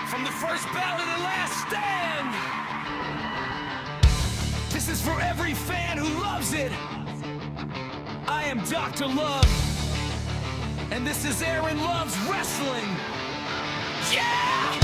From the first battle to the last stand, this is for every fan who loves it. I am Dr. Love, and this is Aaron Love's Wrestling. Yeah!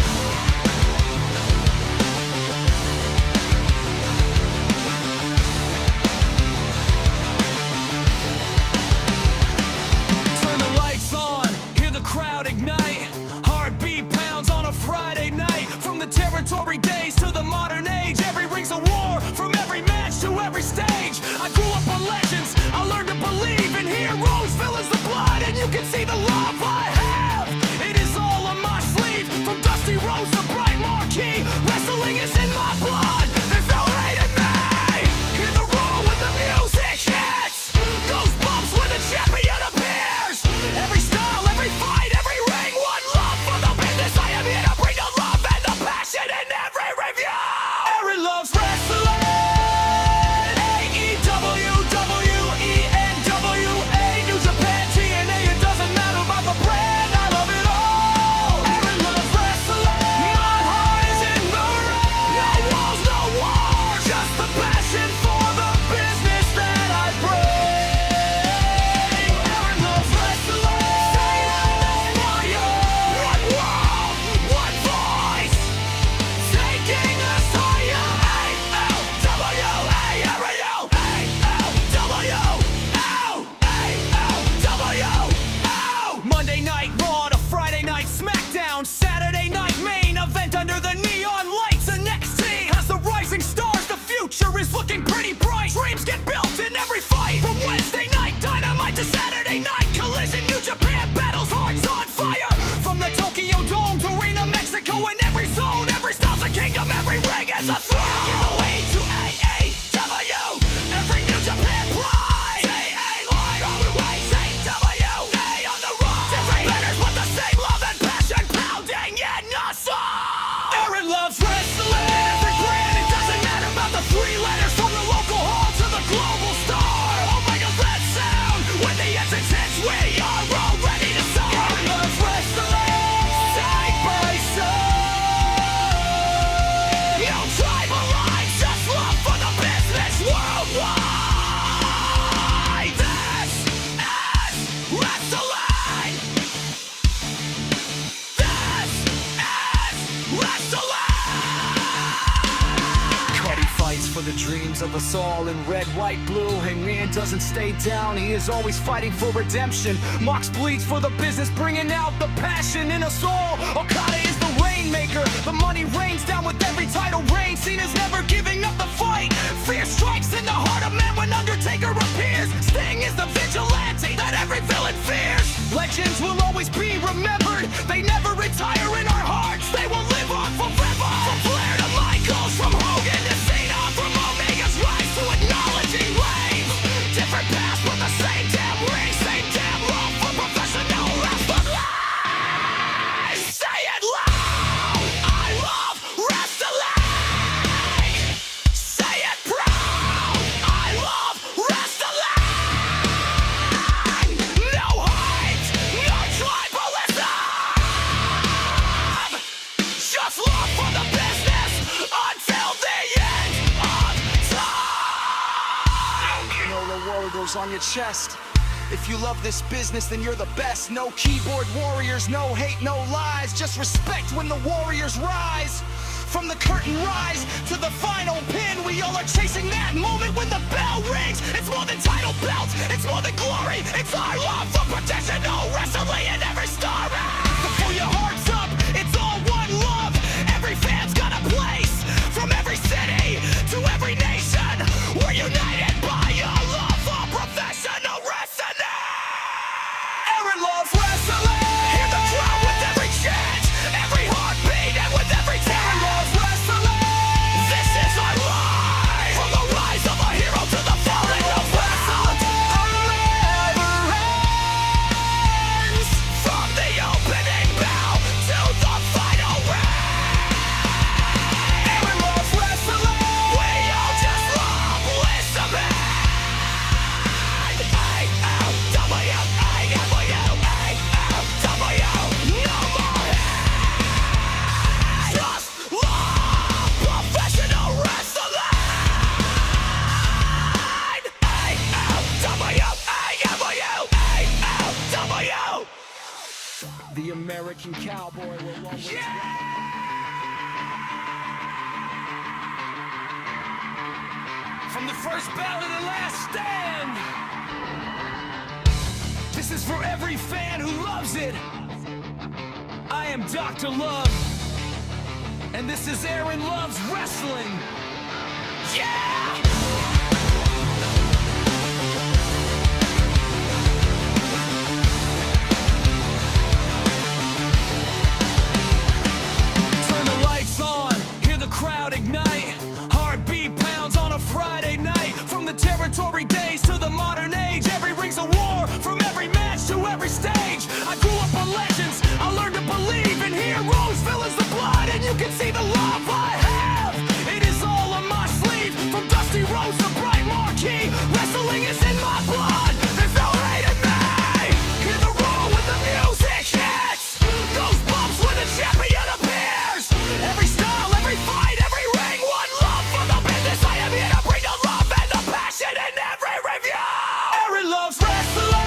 Turn the lights on, hear the crowd ignite. Heartbeat pounds on a Friday night. From the territory days to the modern age, every ring's a war, from every match to every stage. I grew up on legends, I learned to believe in heroes, villains, the blood, and you can see the love I have. It is all on my sleeve, from Dusty Rhodes to Bright Marquee. Wrestling is in my blood, there's no hate in me. Hear the roar when the music hits, goosebumps when the champion appears. Every style, every fight, every ring, one love for the business. I am here to bring the love and the passion in every review. Aaron Loves Wrestling. AEW, WWE, NWA, New Japan, TNA. It doesn't matter about the brand, I love it all. Aaron Loves Wrestling. My heart is in the ring. No walls, no wars, just the passion for the business that I bring. Aaron Loves Wrestling. Say it, fire. One world, one voice, taking us higher. A-L-W-A-R-O. Monday Night Raw to Friday Night SmackDown, Saturday night main event under the neon lights. The NXT has the rising stars, the future is looking pretty bright. Dreams get built in every fight, from Wednesday night Dynamite to Saturday night Collision. New Japan battles, hearts on fire, from the Tokyo Dome to Arena, Mexico. In every zone, every style's a kingdom, every ring is a throne. Give away to AEW, every New Japan pride. TA line on the way, AEW, on the rise. Different banners, but the same love and passion pounding in us all. Aaron Loves Wrestling. Every brand, it doesn't matter about the three letters, from the local hall to the global star. Oh my God, that sound, when the essence hits, we are all ready to start. Aaron Loves Wrestling, side by side. No tribal lines, just love for the business worldwide. This is wrestling. This is wrestling. Cuddy fights for the dreams of us all in red, white, blue. Hangman doesn't stay down, he is always fighting for redemption. Mox bleeds for the business, bringing out the passion in us all. Okada is the rainmaker, the money rains down with every title reign. Cena's never giving up the fight. Fear strikes in the heart of man when Undertaker appears. Sting is the vigilante that every villain fears. Legends will always be remembered, they never retire in our hearts. They will live on forever. From Flair to Michaels, from Hogan to Cena, from Omega's rise to acknowledging Reigns. Different paths but the same damn ring, same damn love for professional wrestling. Say it loud, I love wrestling. Say it proud, I love wrestling. No hate, no tribalism, just love for the business until the end of time. Know the war goes on your chest. If you love this business, then you're the best. No keyboard warriors, no hate, no lies. Just respect when the warriors rise. From the curtain rise to the final pin, we all are chasing that moment when the bell rings. It's more than title belts, it's more than glory. It's our love for professional wrestling in every story. So pull your hearts up, it's all one love. Every fan's got a place, from every city to every nation. We're united by a love for professional wrestling. Aaron Loves Wrestling. Hear the crowd with every chant, every heartbeat, and with every tear. Aaron Loves Wrestling. This is our life. From the rise of a hero to the falling of wrestling. American Cowboy will always From the first bell to the last stand, this is for every fan who loves it. I am Dr. Love, and this is Aaron Love's Wrestling. Yeah! Turn the lights on, hear the crowd ignite. Heartbeat pounds on a Friday night. From the territory days to the modern age, every ring's a war, from every match to every stage. I grew up on legends, I learned to believe in heroes, villains, the blood, and you can see the love I have. It is all on my sleeve, from dusty roads to bright marquee. Wrestling is in my blood, there's no hate in me. Hear the roar when the music hits, those bumps when the champion appears. Every style, every fight, every ring, one love for the business. I am here to bring the love and the passion in every review. Aaron loves wrestling.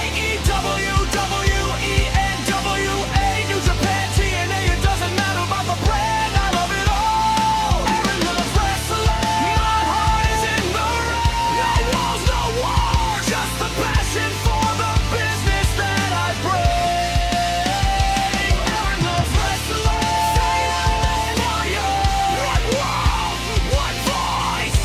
AEW, WENWA, New Japan, TNA. It doesn't matter about the brand, I love it all. Aaron loves wrestling. My heart is in the ring. No walls, no war, just the passion for the business that I bring. Aaron loves wrestling. One world, one voice.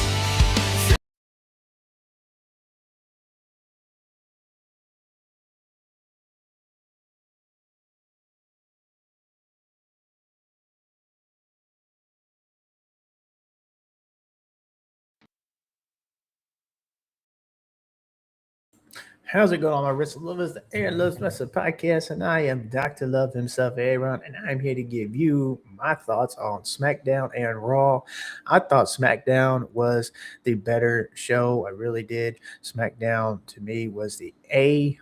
How's it going, all my wrestling lovers? The Aaron Loves Wrestling Podcast, and I am Dr. Love himself, Aaron, and I'm here to give you my thoughts on SmackDown and Raw. I thought SmackDown was the better show. I really did. SmackDown, to me, was the A+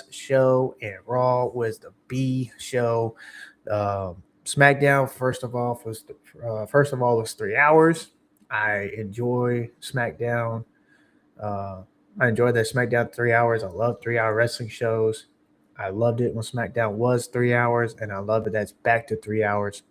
show, and Raw was the B show. SmackDown, first of all, was 3 hours. I enjoy SmackDown. I enjoyed that SmackDown 3 hours. I love 3 hour wrestling shows. I loved it when SmackDown was 3 hours, and I love it that's back to 3 hours.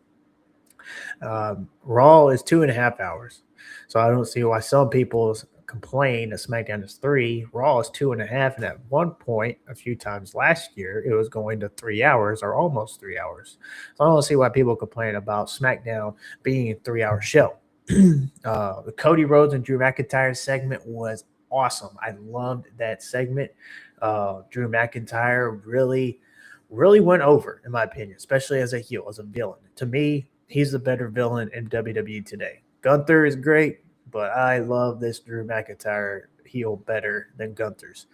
Raw is 2.5 hours. So I don't see why some people complain that SmackDown is 3. Raw is 2.5. And at one point, a few times last year, it was going to 3 hours or almost 3 hours. So I don't see why people complain about SmackDown being a 3 hour show. The Cody Rhodes and Drew McIntyre segment was awesome. I loved that segment. Drew McIntyre really went over, in my opinion, especially as a heel, as a villain. To me, he's the better villain in WWE today. Gunther is great, but I love this Drew McIntyre heel better than Gunther's.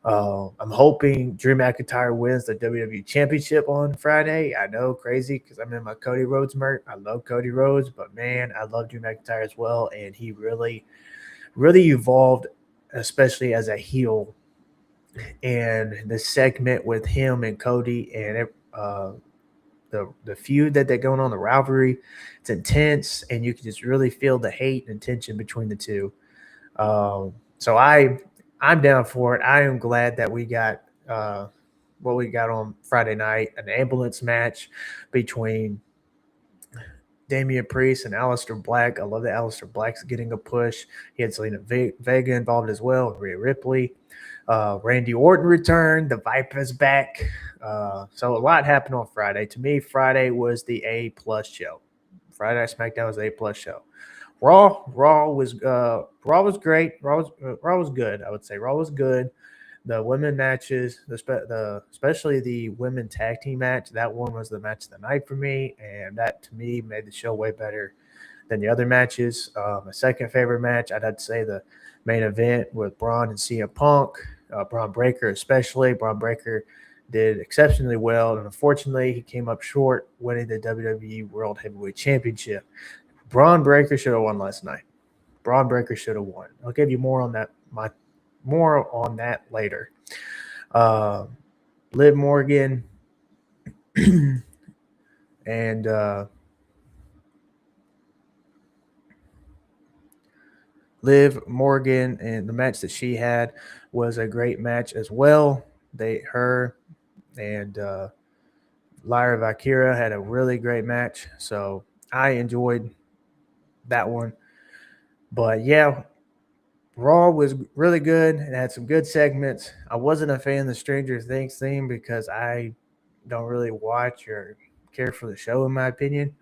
I'm hoping Drew McIntyre wins the WWE Championship on Friday. I know, crazy, because I'm in my Cody Rhodes merch. I love Cody Rhodes, but man, I love Drew McIntyre as well, and he really evolved, especially as a heel. And the segment with him and Cody and the feud that they're going on, the rivalry, it's intense, and you can just really feel the hate and tension between the two. So I'm down for it. I am glad that we got what we got on Friday night, an ambulance match between Damian Priest and Aleister Black. I love that Aleister Black's getting a push. He had Selena Vega involved as well, Rhea Ripley. Randy Orton returned. The Viper's back. So a lot happened on Friday. To me, Friday was the A+ show. Friday Night SmackDown was the A+ show. Raw was great. Raw was good. I would say Raw was good. The women matches, especially the women tag team match, that one was the match of the night for me, and that to me made the show way better than the other matches. My second favorite match, I'd have to say the main event with Braun and CM Punk. Braun Breaker especially. Braun Breaker did exceptionally well, and unfortunately he came up short winning the WWE World Heavyweight Championship. Braun Breaker should have won last night. Braun Breaker should have won. I'll give you more on that later. Liv Morgan and Liv Morgan, and the match that she had was a great match as well. Her and Lyra Valkyria had a really great match. So I enjoyed that one. But yeah, Raw was really good and had some good segments. I wasn't a fan of the Stranger Things theme because I don't really watch or care for the show, in my opinion.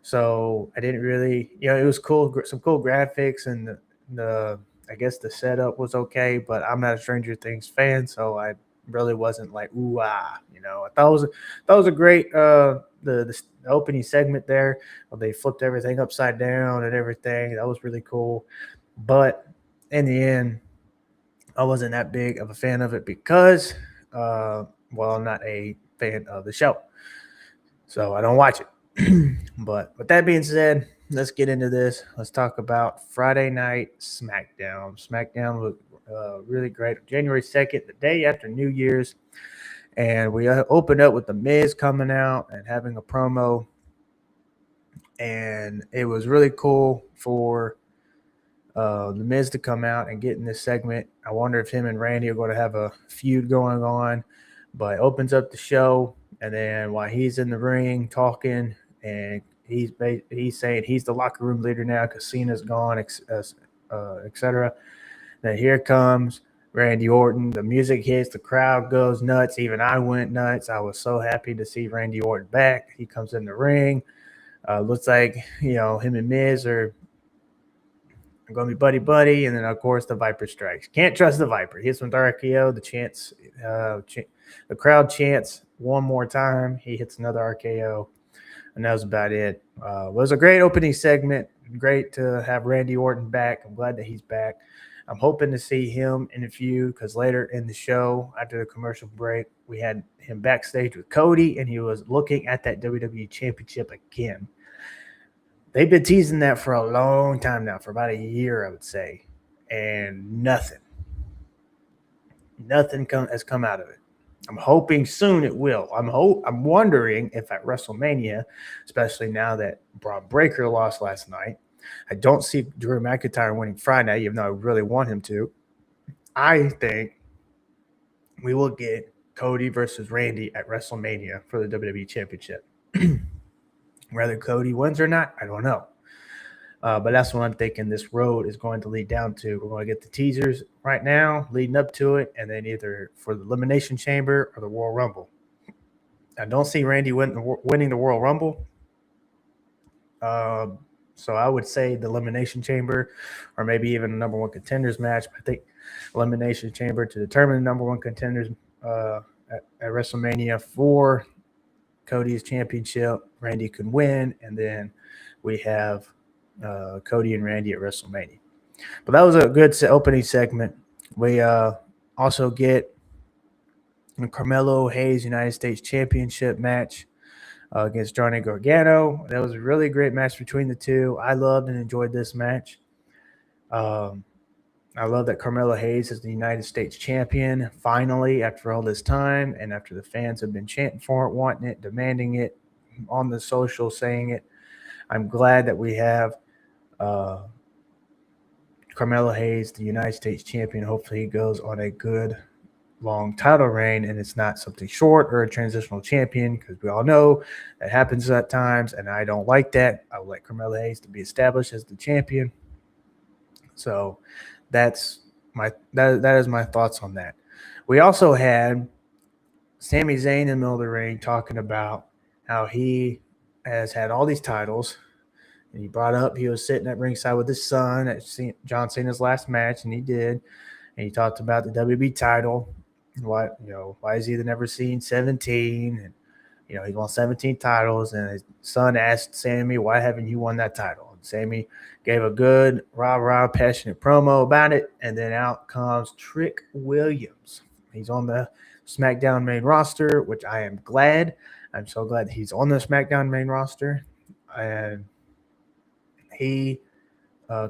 So I didn't really, it was cool, some cool graphics, and the I guess the setup was okay. But I'm not a Stranger Things fan, so I really wasn't like ooh ah. I thought it was a great the opening segment there. Where they flipped everything upside down and everything. That was really cool. But in the end, I wasn't that big of a fan of it because, I'm not a fan of the show, so I don't watch it. But with that being said, let's get into this. Let's talk about Friday Night SmackDown. SmackDown was really great. January 2nd, the day after New Year's. And we opened up with The Miz coming out and having a promo. And it was really cool for The Miz to come out and get in this segment. I wonder if him and Randy are going to have a feud going on. But it opens up the show. And then while he's in the ring talking, and he's saying he's the locker room leader now because Cena's gone, etc. Then here comes Randy Orton. The music hits, the crowd goes nuts. Even I went nuts. I was so happy to see Randy Orton back. He comes in the ring. Looks like him and Miz are going to be buddy, and then of course the Viper strikes. Can't trust the Viper. He hits with RKO. The crowd chants one more time. He hits another RKO, and that was about it. It was a great opening segment. Great to have Randy Orton back. I'm glad that he's back. I'm hoping to see him in a feud because later in the show, after the commercial break, we had him backstage with Cody, and he was looking at that WWE Championship again. They've been teasing that for a long time now, for about a year, I would say, and nothing has come out of it. I'm hoping soon it will. I'm wondering if at WrestleMania, especially now that Braun Breaker lost last night, I don't see Drew McIntyre winning Friday, even though I really want him to. I think we will get Cody versus Randy at WrestleMania for the WWE Championship. Whether Cody wins or not, I don't know. But that's what I'm thinking this road is going to lead down to. We're going to get the teasers right now leading up to it, and then either for the Elimination Chamber or the Royal Rumble. I don't see Randy winning the Royal Rumble. So I would say the Elimination Chamber or maybe even a number one contenders match. I think Elimination Chamber to determine the number one contenders at WrestleMania for Cody's championship. Randy could win, and then we have Cody and Randy at WrestleMania. But that was a good opening segment. We also get the Carmelo Hayes United States Championship match against Johnny Gargano. That was a really great match between the two. I loved and enjoyed this match. I love that Carmelo Hayes is the United States champion, finally, after all this time, and after the fans have been chanting for it, wanting it, demanding it, on the social saying it. I'm glad that we have Carmelo Hayes, the United States champion. Hopefully he goes on a good long title reign and it's not something short or a transitional champion, because we all know that happens at times, and I don't like that. I would like Carmelo Hayes to be established as the champion. So that is my thoughts on that. We also had Sami Zayn in the middle of the ring talking about how he has had all these titles, and he brought up he was sitting at ringside with his son at John Cena's last match, and he did. And he talked about the WWE title. Why is he never seen 17? And he won 17 titles, and his son asked Sami, "Why haven't you won that title?" And Sami gave a good rah-rah passionate promo about it, and then out comes Trick Williams. He's on the SmackDown main roster, which I am glad. I'm so glad that he's on the SmackDown main roster, and he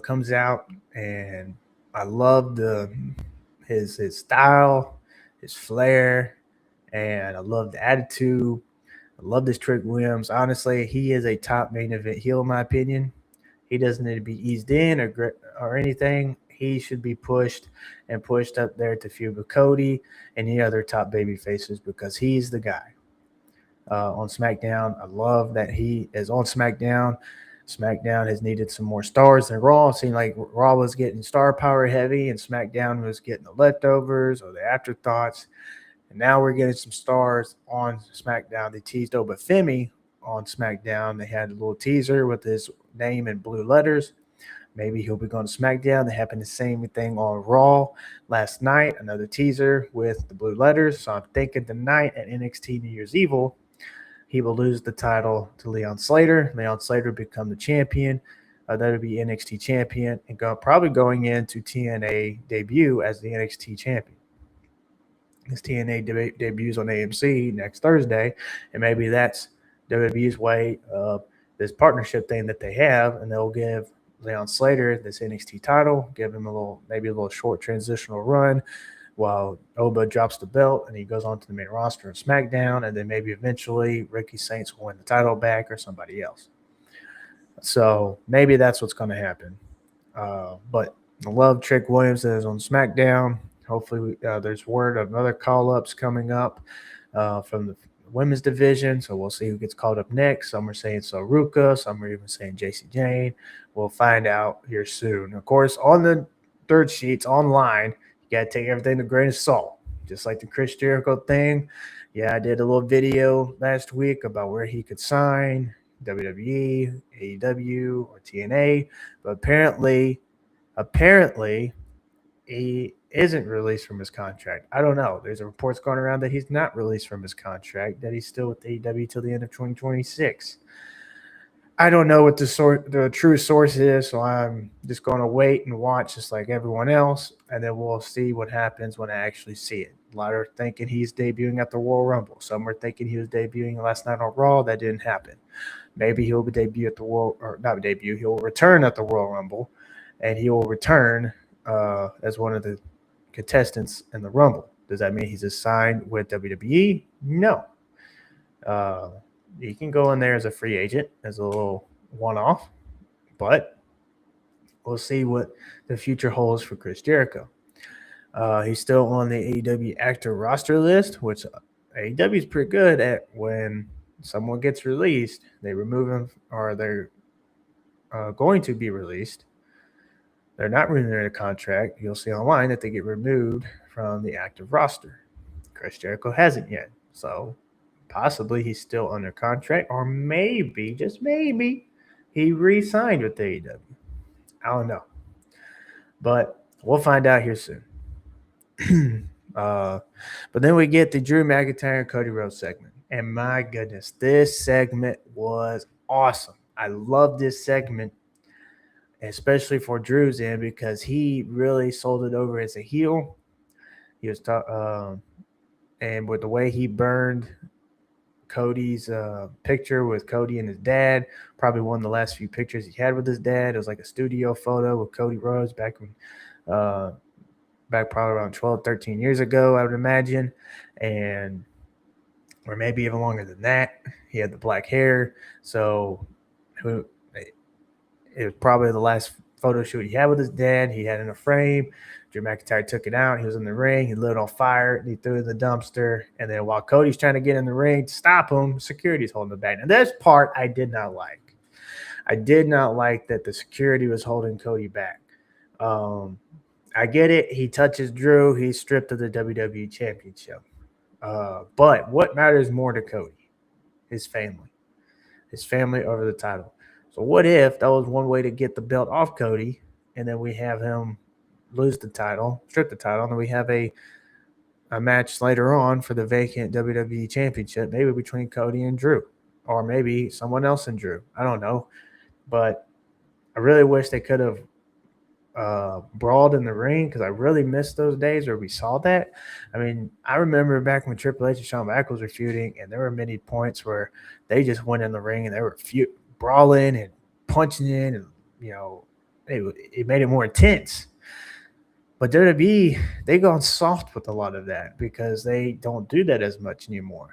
comes out, and I love his style, his flair, and I love the attitude. I love this Trick Williams. Honestly, he is a top main event heel in my opinion. He doesn't need to be eased in or anything. he should be pushed up there to feud with Cody and the other top baby faces because he's the guy on SmackDown. I love that he is on SmackDown. SmackDown has needed some more stars than Raw. It seemed like Raw was getting star power heavy and SmackDown was getting the leftovers or the afterthoughts. And now we're getting some stars on SmackDown. They teased Obafemi on SmackDown. They had a little teaser with his name in blue letters. Maybe he'll be going to SmackDown. They happened the same thing on Raw last night. Another teaser with the blue letters. So I'm thinking tonight at NXT New Year's Evil, he will lose the title to Leon Slater. Leon Slater become the champion. That would be NXT champion and probably going into TNA debut as the NXT champion. His TNA debuts on AMC next Thursday, and maybe that's WWE's way of this partnership thing that they have, and they'll give Leon Slater this NXT title, give him maybe a little short transitional run while Oba drops the belt and he goes on to the main roster of SmackDown, and then maybe eventually Ricky Saints will win the title back or somebody else. So maybe that's what's going to happen. But I love Trick Williams that is on SmackDown. Hopefully there's word of other call-ups coming up from the women's division, so we'll see who gets called up next. Some are saying Saruka, some are even saying JC Jane. We'll find out here soon. Of course, on the dirt sheets online, you got to take everything with a grain of salt, just like the Chris Jericho thing. Yeah, I did a little video last week about where he could sign, WWE, AEW, or TNA, but apparently he isn't released from his contract. I don't know. There's reports going around that he's not released from his contract, that he's still with AEW till the end of 2026. I don't know what the true source is, so I'm just going to wait and watch just like everyone else, and then we'll see what happens when I actually see it. A lot are thinking he's debuting at the Royal Rumble. Some are thinking he was debuting last night on Raw. That didn't happen. Maybe he'll be debut at the Royal, or not debut. He'll return at the Royal Rumble, and he will return as one of the contestants in the Rumble. Does that mean he's assigned with WWE? No. He can go in there as a free agent, as a little one-off, but we'll see what the future holds for Chris Jericho. He's still on the AEW actor roster list, which AEW is pretty good at. When someone gets released, they remove him, or they're going to be released. They're not renewing their contract. You'll see online that they get removed from the active roster. Chris Jericho hasn't yet, so possibly he's still under contract, or maybe, just maybe, he re-signed with AEW. I don't know, but we'll find out here soon. But then we get the Drew McIntyre and Cody Rhodes segment, and my goodness, this segment was awesome. I love this segment, especially for Drew's end, because he really sold it over as a heel. He was and with the way he burned Cody's picture with Cody and his dad, probably one of the last few pictures he had with his dad. It was like a studio photo with Cody Rhodes back probably around 12, 13 years ago, I would imagine, and or maybe even longer than that. He had the black hair, so it was probably the last photo shoot he had with his dad. He had in a frame. Drew McIntyre took it out. He was in the ring. He lit it on fire. And he threw it in the dumpster. And then while Cody's trying to get in the ring to stop him, security's holding him back. And this part I did not like. I did not like that the security was holding Cody back. I get it. He touches Drew. He's stripped of the WWE Championship. But what matters more to Cody? His family. His family over the title. So what if that was one way to get the belt off Cody, and then we have him lose the title, strip the title, and then we have a match later on for the vacant WWE Championship, maybe between Cody and Drew, or maybe someone else and Drew. I don't know. But I really wish they could have brawled in the ring, because I really missed those days where we saw that. I mean, I remember back when Triple H and Shawn Michaels were feuding, and there were many points where they just went in the ring and they were brawling and punching in, and it made it more intense. But WWE, they've gone soft with a lot of that because they don't do that as much anymore.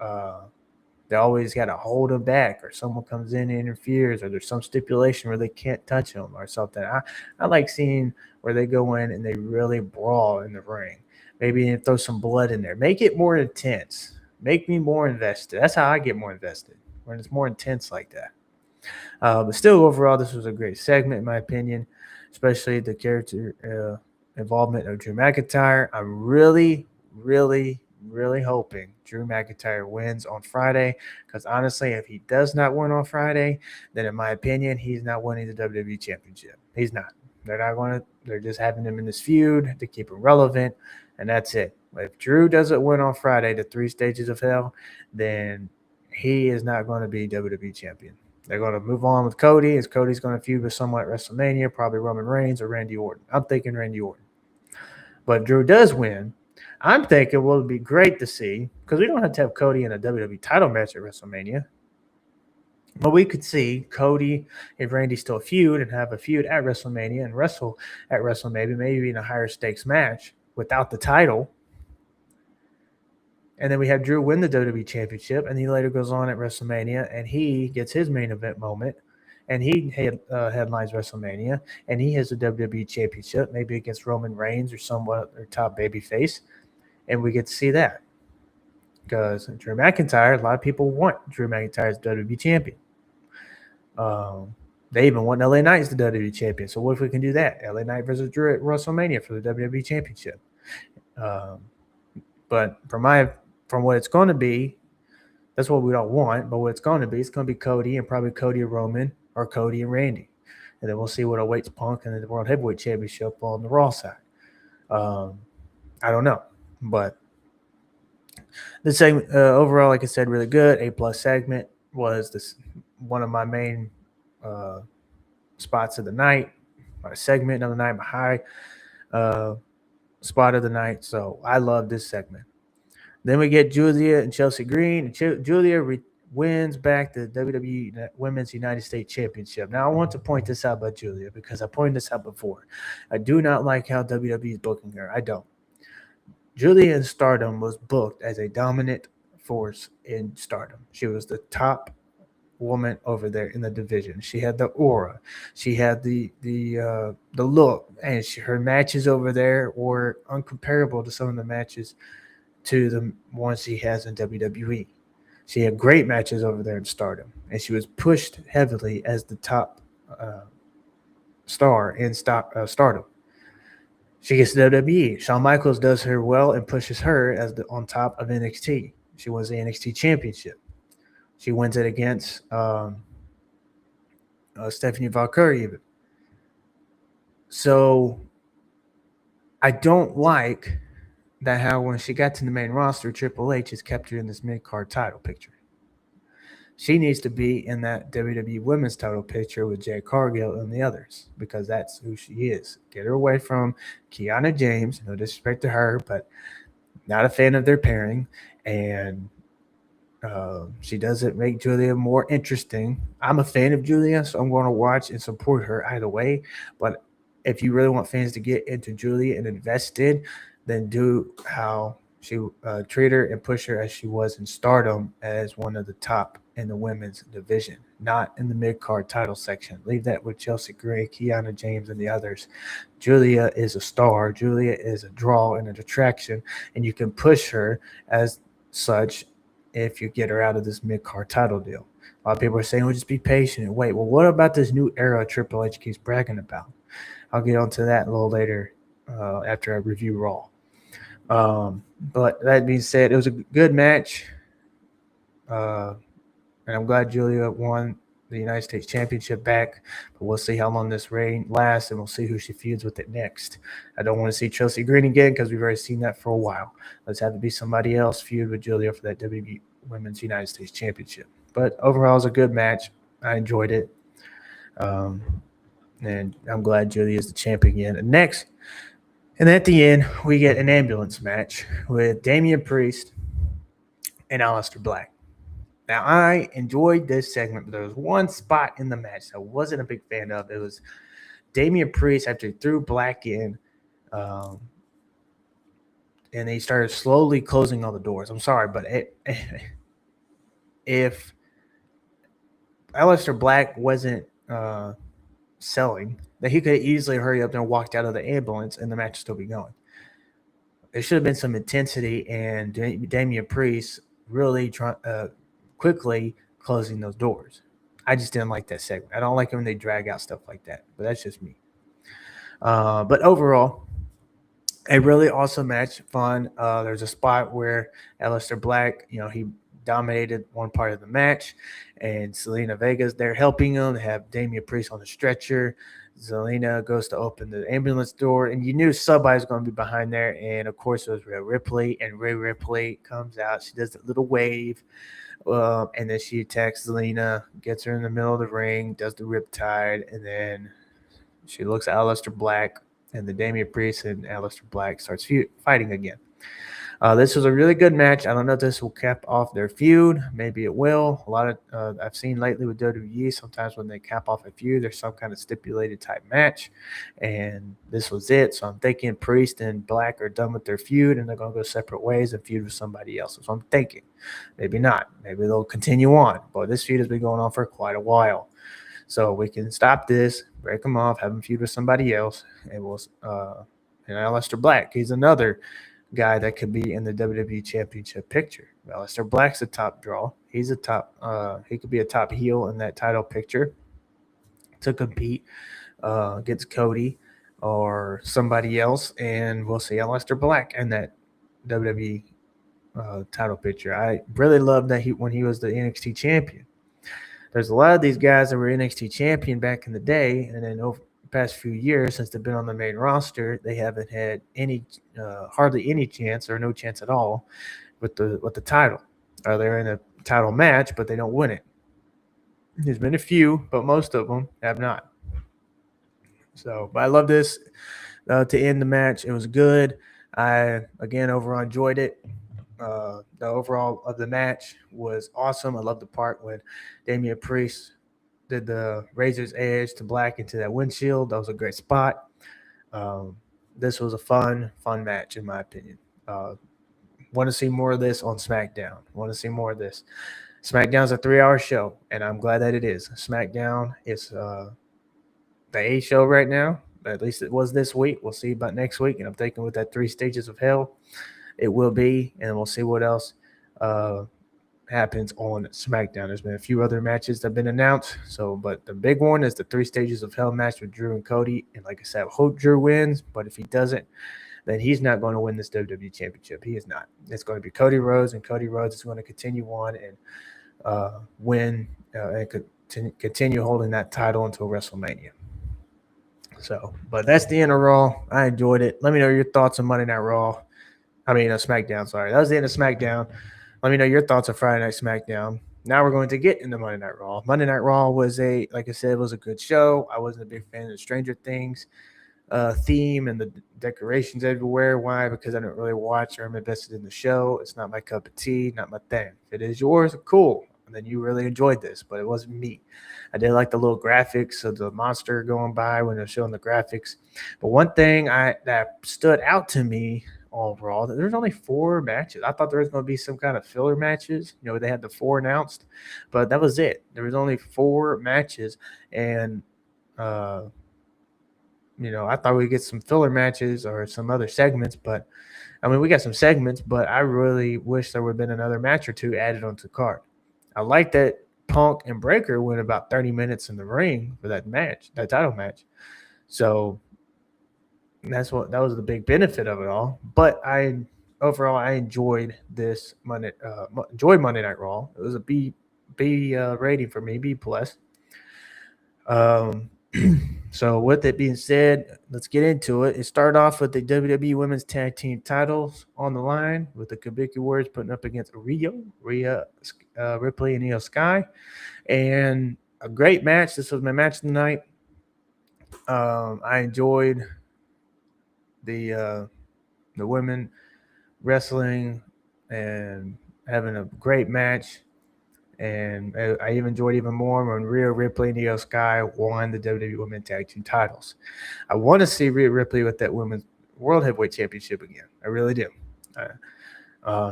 WWE They always got to hold them back, or someone comes in and interferes, or there's some stipulation where they can't touch them or something. I like seeing where they go in and they really brawl in the ring. Maybe throw some blood in there. Make it more intense. Make me more invested. That's how I get more invested, when it's more intense like that. But still, overall, this was a great segment, in my opinion, especially the character involvement of Drew McIntyre. I'm really, really, really hoping Drew McIntyre wins on Friday, because honestly, if he does not win on Friday, then in my opinion, he's not winning the WWE Championship. He's not. They're not going to. They're just having him in this feud to keep him relevant, and that's it. If Drew doesn't win on Friday, the 3 stages of hell, then he is not going to be WWE champion. They're going to move on with Cody, as Cody's going to feud with someone at WrestleMania, probably Roman Reigns or Randy Orton. I'm thinking Randy Orton. But if Drew does win, I'm thinking, well, it'd be great to see, because we don't have to have Cody in a WWE title match at WrestleMania. But we could see Cody and Randy still feud and have a feud at WrestleMania and wrestle at WrestleMania, maybe in a higher stakes match without the title. And then we have Drew win the WWE Championship, and he later goes on at WrestleMania, and he gets his main event moment, and he headlines WrestleMania, and he has a WWE Championship, maybe against Roman Reigns or someone or top babyface, and we get to see that. Because Drew McIntyre, a lot of people want Drew McIntyre as WWE Champion. They even want LA Knight as the WWE Champion. So what if we can do that? LA Knight versus Drew at WrestleMania for the WWE Championship. But from what it's going to be, that's what we don't want. But what it's going to be Cody, and probably Cody and Roman, or Cody and Randy. And then we'll see what awaits Punk and the World Heavyweight Championship on the Raw side. I don't know. But this segment, overall, like I said, really good. A+ segment. Was this one of my main spots of the night, my segment of the night, my high spot of the night. So I love this segment. Then we get Giulia and Chelsea Green. Giulia wins back the WWE Women's United States Championship. Now, I want to point this out about Giulia, because I pointed this out before. I do not like how WWE is booking her. I don't. Giulia in Stardom was booked as a dominant force in Stardom. She was the top woman over there in the division. She had the aura. She had the look, and her matches over there were uncomparable to some of the matches to the ones she has in WWE. She had great matches over there in Stardom, and she was pushed heavily as the top star in Stardom. She gets to WWE. Shawn Michaels does her well and pushes her as on top of NXT. She wins the NXT Championship. She wins it against Stephanie Valkyrie even. So I don't like that how when she got to the main roster, Triple H has kept her in this mid-card title picture. She needs to be in that WWE Women's title picture with Jade Cargill and the others, because that's who she is. Get her away from Kiana James. No disrespect to her, but not a fan of their pairing. And she doesn't make Giulia more interesting. I'm a fan of Giulia, so I'm going to watch and support her either way. But if you really want fans to get into Giulia and invested, then do how she treat her and push her as she was in Stardom, as one of the top in the women's division, not in the mid-card title section. Leave that with Chelsea Gray, Kiana James, and the others. Giulia is a star. Giulia is a draw and an attraction, and you can push her as such if you get her out of this mid-card title deal. A lot of people are saying, well, just be patient and wait. Well, what about this new era Triple H keeps bragging about? I'll get onto that a little later after I review Raw. But that being said, it was a good match. And I'm glad Giulia won the United States Championship back. But we'll see how long this reign lasts, and we'll see who she feuds with it next. I don't want to see Chelsea Green again, because we've already seen that for a while. Let's have it be somebody else feud with Giulia for that WWE Women's United States Championship. But overall, it was a good match. I enjoyed it. And I'm glad Giulia is the champion again. And next, and at the end, we get an ambulance match with Damian Priest and Aleister Black. Now, I enjoyed this segment, but there was one spot in the match I wasn't a big fan of. It was Damian Priest after he threw Black in, and he started slowly closing all the doors. I'm sorry, but if Aleister Black wasn't selling, that he could easily hurry up and walked out of the ambulance and the match would still be going. There should have been some intensity and Damian Priest really quickly closing those doors. I just didn't like that segment. I don't like it when they drag out stuff like that, but that's just me. But overall, a really awesome match, fun. There's a spot where Aleister Black, he dominated one part of the match, and Zelina Vega's there helping him. They have Damian Priest on the stretcher. Zelina goes to open the ambulance door, and you knew somebody was going to be behind there. And of course, it was Rhea Ripley, and Rhea Ripley comes out. She does that little wave, and then she attacks Zelina, gets her in the middle of the ring, does the riptide, and then she looks at Aleister Black, and the Damian Priest and Aleister Black starts fighting again. This was a really good match. I don't know if this will cap off their feud. Maybe it will. A lot of I've seen lately with WWE, sometimes when they cap off a feud, there's some kind of stipulated type match, and this was it. So I'm thinking Priest and Black are done with their feud, and they're going to go separate ways and feud with somebody else. So I'm thinking. Maybe not. Maybe they'll continue on. But this feud has been going on for quite a while. So we can stop this, break them off, have them feud with somebody else, and we'll and Aleister Black. He's another guy that could be in the WWE Championship picture. Aleister Black's a top draw. He's a top. He could be a top heel in that title picture to compete against Cody or somebody else, and we'll see Aleister Black in that WWE title picture. I really loved that when he was the NXT champion. There's a lot of these guys that were NXT champion back in the day, and then over the past few years, since they've been on the main roster, they haven't had hardly any chance or no chance at all with the title. They're in a title match, but they don't win it. There's been a few, but most of them have not. So, but I love this to end the match. It was good. I again overall enjoyed it. The overall of the match was awesome. I love the part when Damian Priest did the Razor's Edge to Black into that windshield. That was a great spot. This was a fun match, in my opinion. Want to see more of this on SmackDown. Want to see more of this. SmackDown's a 3-hour show, and I'm glad that it is. SmackDown is the A show right now. At least it was this week. We'll see about next week. And I'm thinking with that 3 stages of hell, it will be, and we'll see what else happens on SmackDown. There's been a few other matches that have been announced. But the big one is the 3 stages of hell match with Drew and Cody. And like I said, I hope Drew wins, but if he doesn't, then he's not going to win this WWE Championship. He is not. It's going to be Cody Rhodes, and Cody Rhodes is going to continue on and win and continue holding that title until WrestleMania. So, but that's the end of Raw. I enjoyed it. Let me know your thoughts on Monday Night Raw. SmackDown, sorry. That was the end of SmackDown. Let me know your thoughts on Friday Night SmackDown. Now we're going to get into Monday Night Raw. Monday Night Raw was like I said, was a good show. I wasn't a big fan of the Stranger Things theme and the decorations everywhere. Why? Because I don't really watch or I'm invested in the show. It's not my cup of tea, not my thing. If it is yours, cool. And then you really enjoyed this, but it wasn't me. I did like the little graphics of the monster going by when they're showing the graphics. But one thing that stood out to me overall, that there's only 4 matches. I thought there was going to be some kind of filler matches. They had the 4 announced, but that was it. There was only 4 matches, and I thought we'd get some filler matches or some other segments, but we got some segments, but I really wish there would have been another match or 2 added onto the card. I like that Punk and Breaker went about 30 minutes in the ring for that match, that title match. So that was the big benefit of it all. But overall I enjoyed this Monday Night Raw. It was a B rating for me, B plus. So with it being said, let's get into it. It started off with the WWE Women's Tag Team titles on the line with the Kabuki Warriors putting up against Rhea, Ripley, and Io Sky. And a great match. This was my match of the night. I enjoyed the women wrestling and having a great match. And I even enjoyed even more when Rhea Ripley and Io Sky won the WWE Women's Tag Team titles. I want to see Rhea Ripley with that Women's World Heavyweight Championship again. I really do.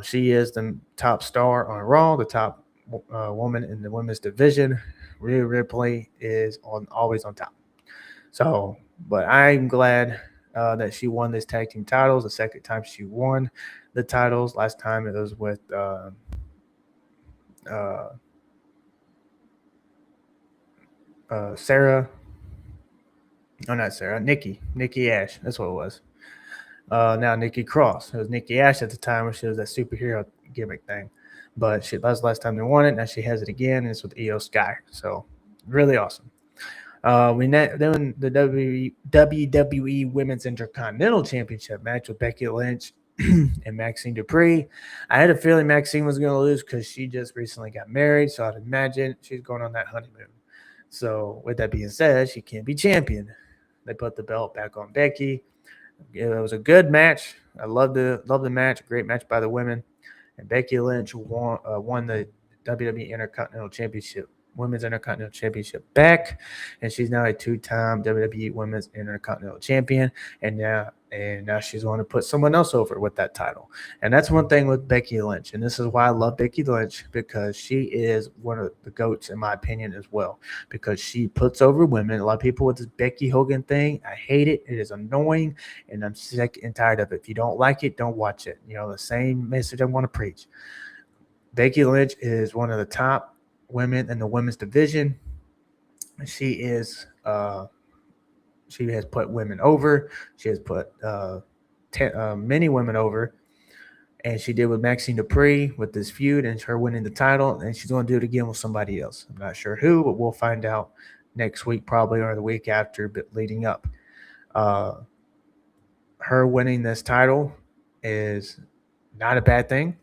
She is the top star on Raw, the top woman in the women's division. Rhea Ripley is always on top. So, but I'm glad that she won this tag team titles. The second time she won the titles. Last time it was with Sarah. Oh, not Sarah. Nikki Ash. That's what it was. Now Nikki Cross. It was Nikki Ash at the time when she was that superhero gimmick thing. But that was the last time they won it. Now she has it again, and it's with Io Sky. So really awesome. Then the WWE Women's Intercontinental Championship match with Becky Lynch and Maxine Dupree. I had a feeling Maxine was going to lose because she just recently got married, so I'd imagine she's going on that honeymoon. So with that being said, she can't be champion. They put the belt back on Becky. It was a good match. I love the match. Great match by the women. And Becky Lynch won the WWE Intercontinental Championship, Women's Intercontinental Championship back, and she's now a 2-time WWE Women's Intercontinental Champion. And now she's going to put someone else over with that title. And that's one thing with Becky Lynch. And this is why I love Becky Lynch, because she is one of the GOATs, in my opinion, as well, because she puts over women. A lot of people with this Becky Hogan thing, I hate it. It is annoying, and I'm sick and tired of it. If you don't like it, don't watch it. You know, the same message I want to preach. Becky Lynch is one of the top women in the women's division. She is she has put women over. She has put many women over, and she did with Maxine Dupree with this feud and her winning the title, and she's going to do it again with somebody else. I'm not sure who, but we'll find out next week probably, or the week after, but leading up. Her winning this title is not a bad thing.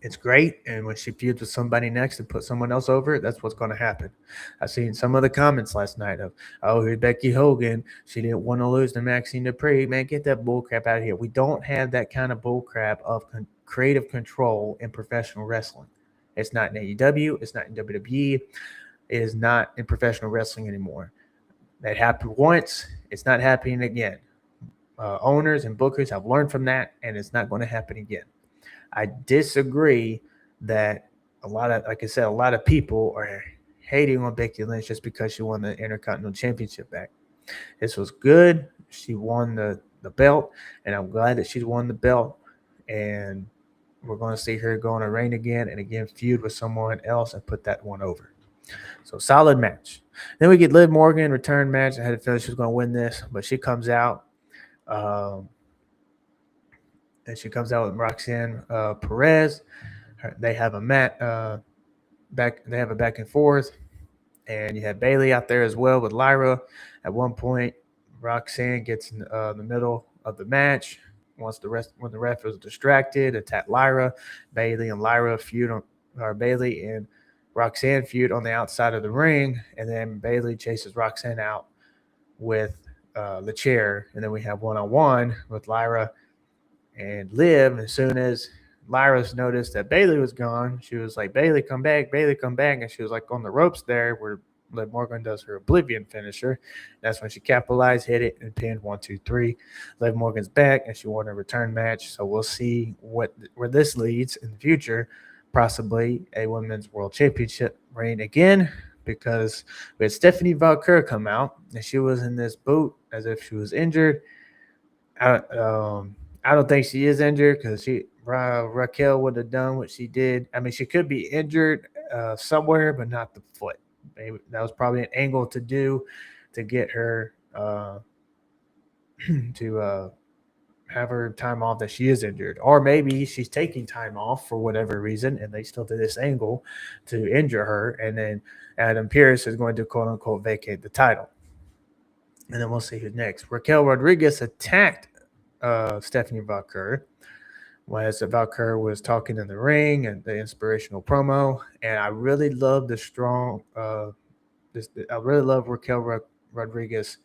It's great, and when she feuds with somebody next and put someone else over it, that's what's going to happen. I've seen some of the comments last night of, oh, here's Becky Hogan. She didn't want to lose to Maxine Dupree. Man, get that bullcrap out of here. We don't have that kind of bullcrap of creative control in professional wrestling. It's not in AEW. It's not in WWE. It is not in professional wrestling anymore. That happened once. It's not happening again. Owners and bookers have learned from that, and it's not going to happen again. I disagree that a lot of people are hating on Becky Lynch just because she won the Intercontinental Championship back. This was good. She won the belt, and I'm glad that she's won the belt. And we're going to see her go on a reign again and again feud with someone else and put that one over. So solid match. Then we get Liv Morgan return match. I had a feeling she was going to win this, but she comes out. And she comes out with Roxanne Perez. They have a back and forth, and you have Bayley out there as well with Lyra. At one point, Roxanne gets in the middle of the match. When the ref was distracted, attack Lyra. Bayley and Roxanne feud on the outside of the ring, and then Bayley chases Roxanne out with the chair, and then we have one-on-one with Lyra and Liv. As soon as Lyra's noticed that Bayley was gone, she was like, Bayley, come back, Bayley, come back. And she was like on the ropes there where Liv Morgan does her Oblivion finisher. That's when she capitalized, hit it, and pinned 1, 2, 3. Liv Morgan's back, and she won a return match. So we'll see where this leads in the future. Possibly a Women's World Championship reign again, because we had Stephanie Valkyrie come out, and she was in this boot as if she was injured. I don't think she is injured, because Raquel would have done what she did. I mean, she could be injured somewhere, but not the foot. Maybe that was probably an angle to do to get her to have her time off that she is injured. Or maybe she's taking time off for whatever reason, and they still did this angle to injure her. And then Adam Pearce is going to, quote-unquote, vacate the title. And then we'll see who's next. Raquel Rodriguez attacked Stephanie Valkyrie as Valkyrie was talking in the ring and the inspirational promo. And I really love the strong I really love Raquel Rodriguez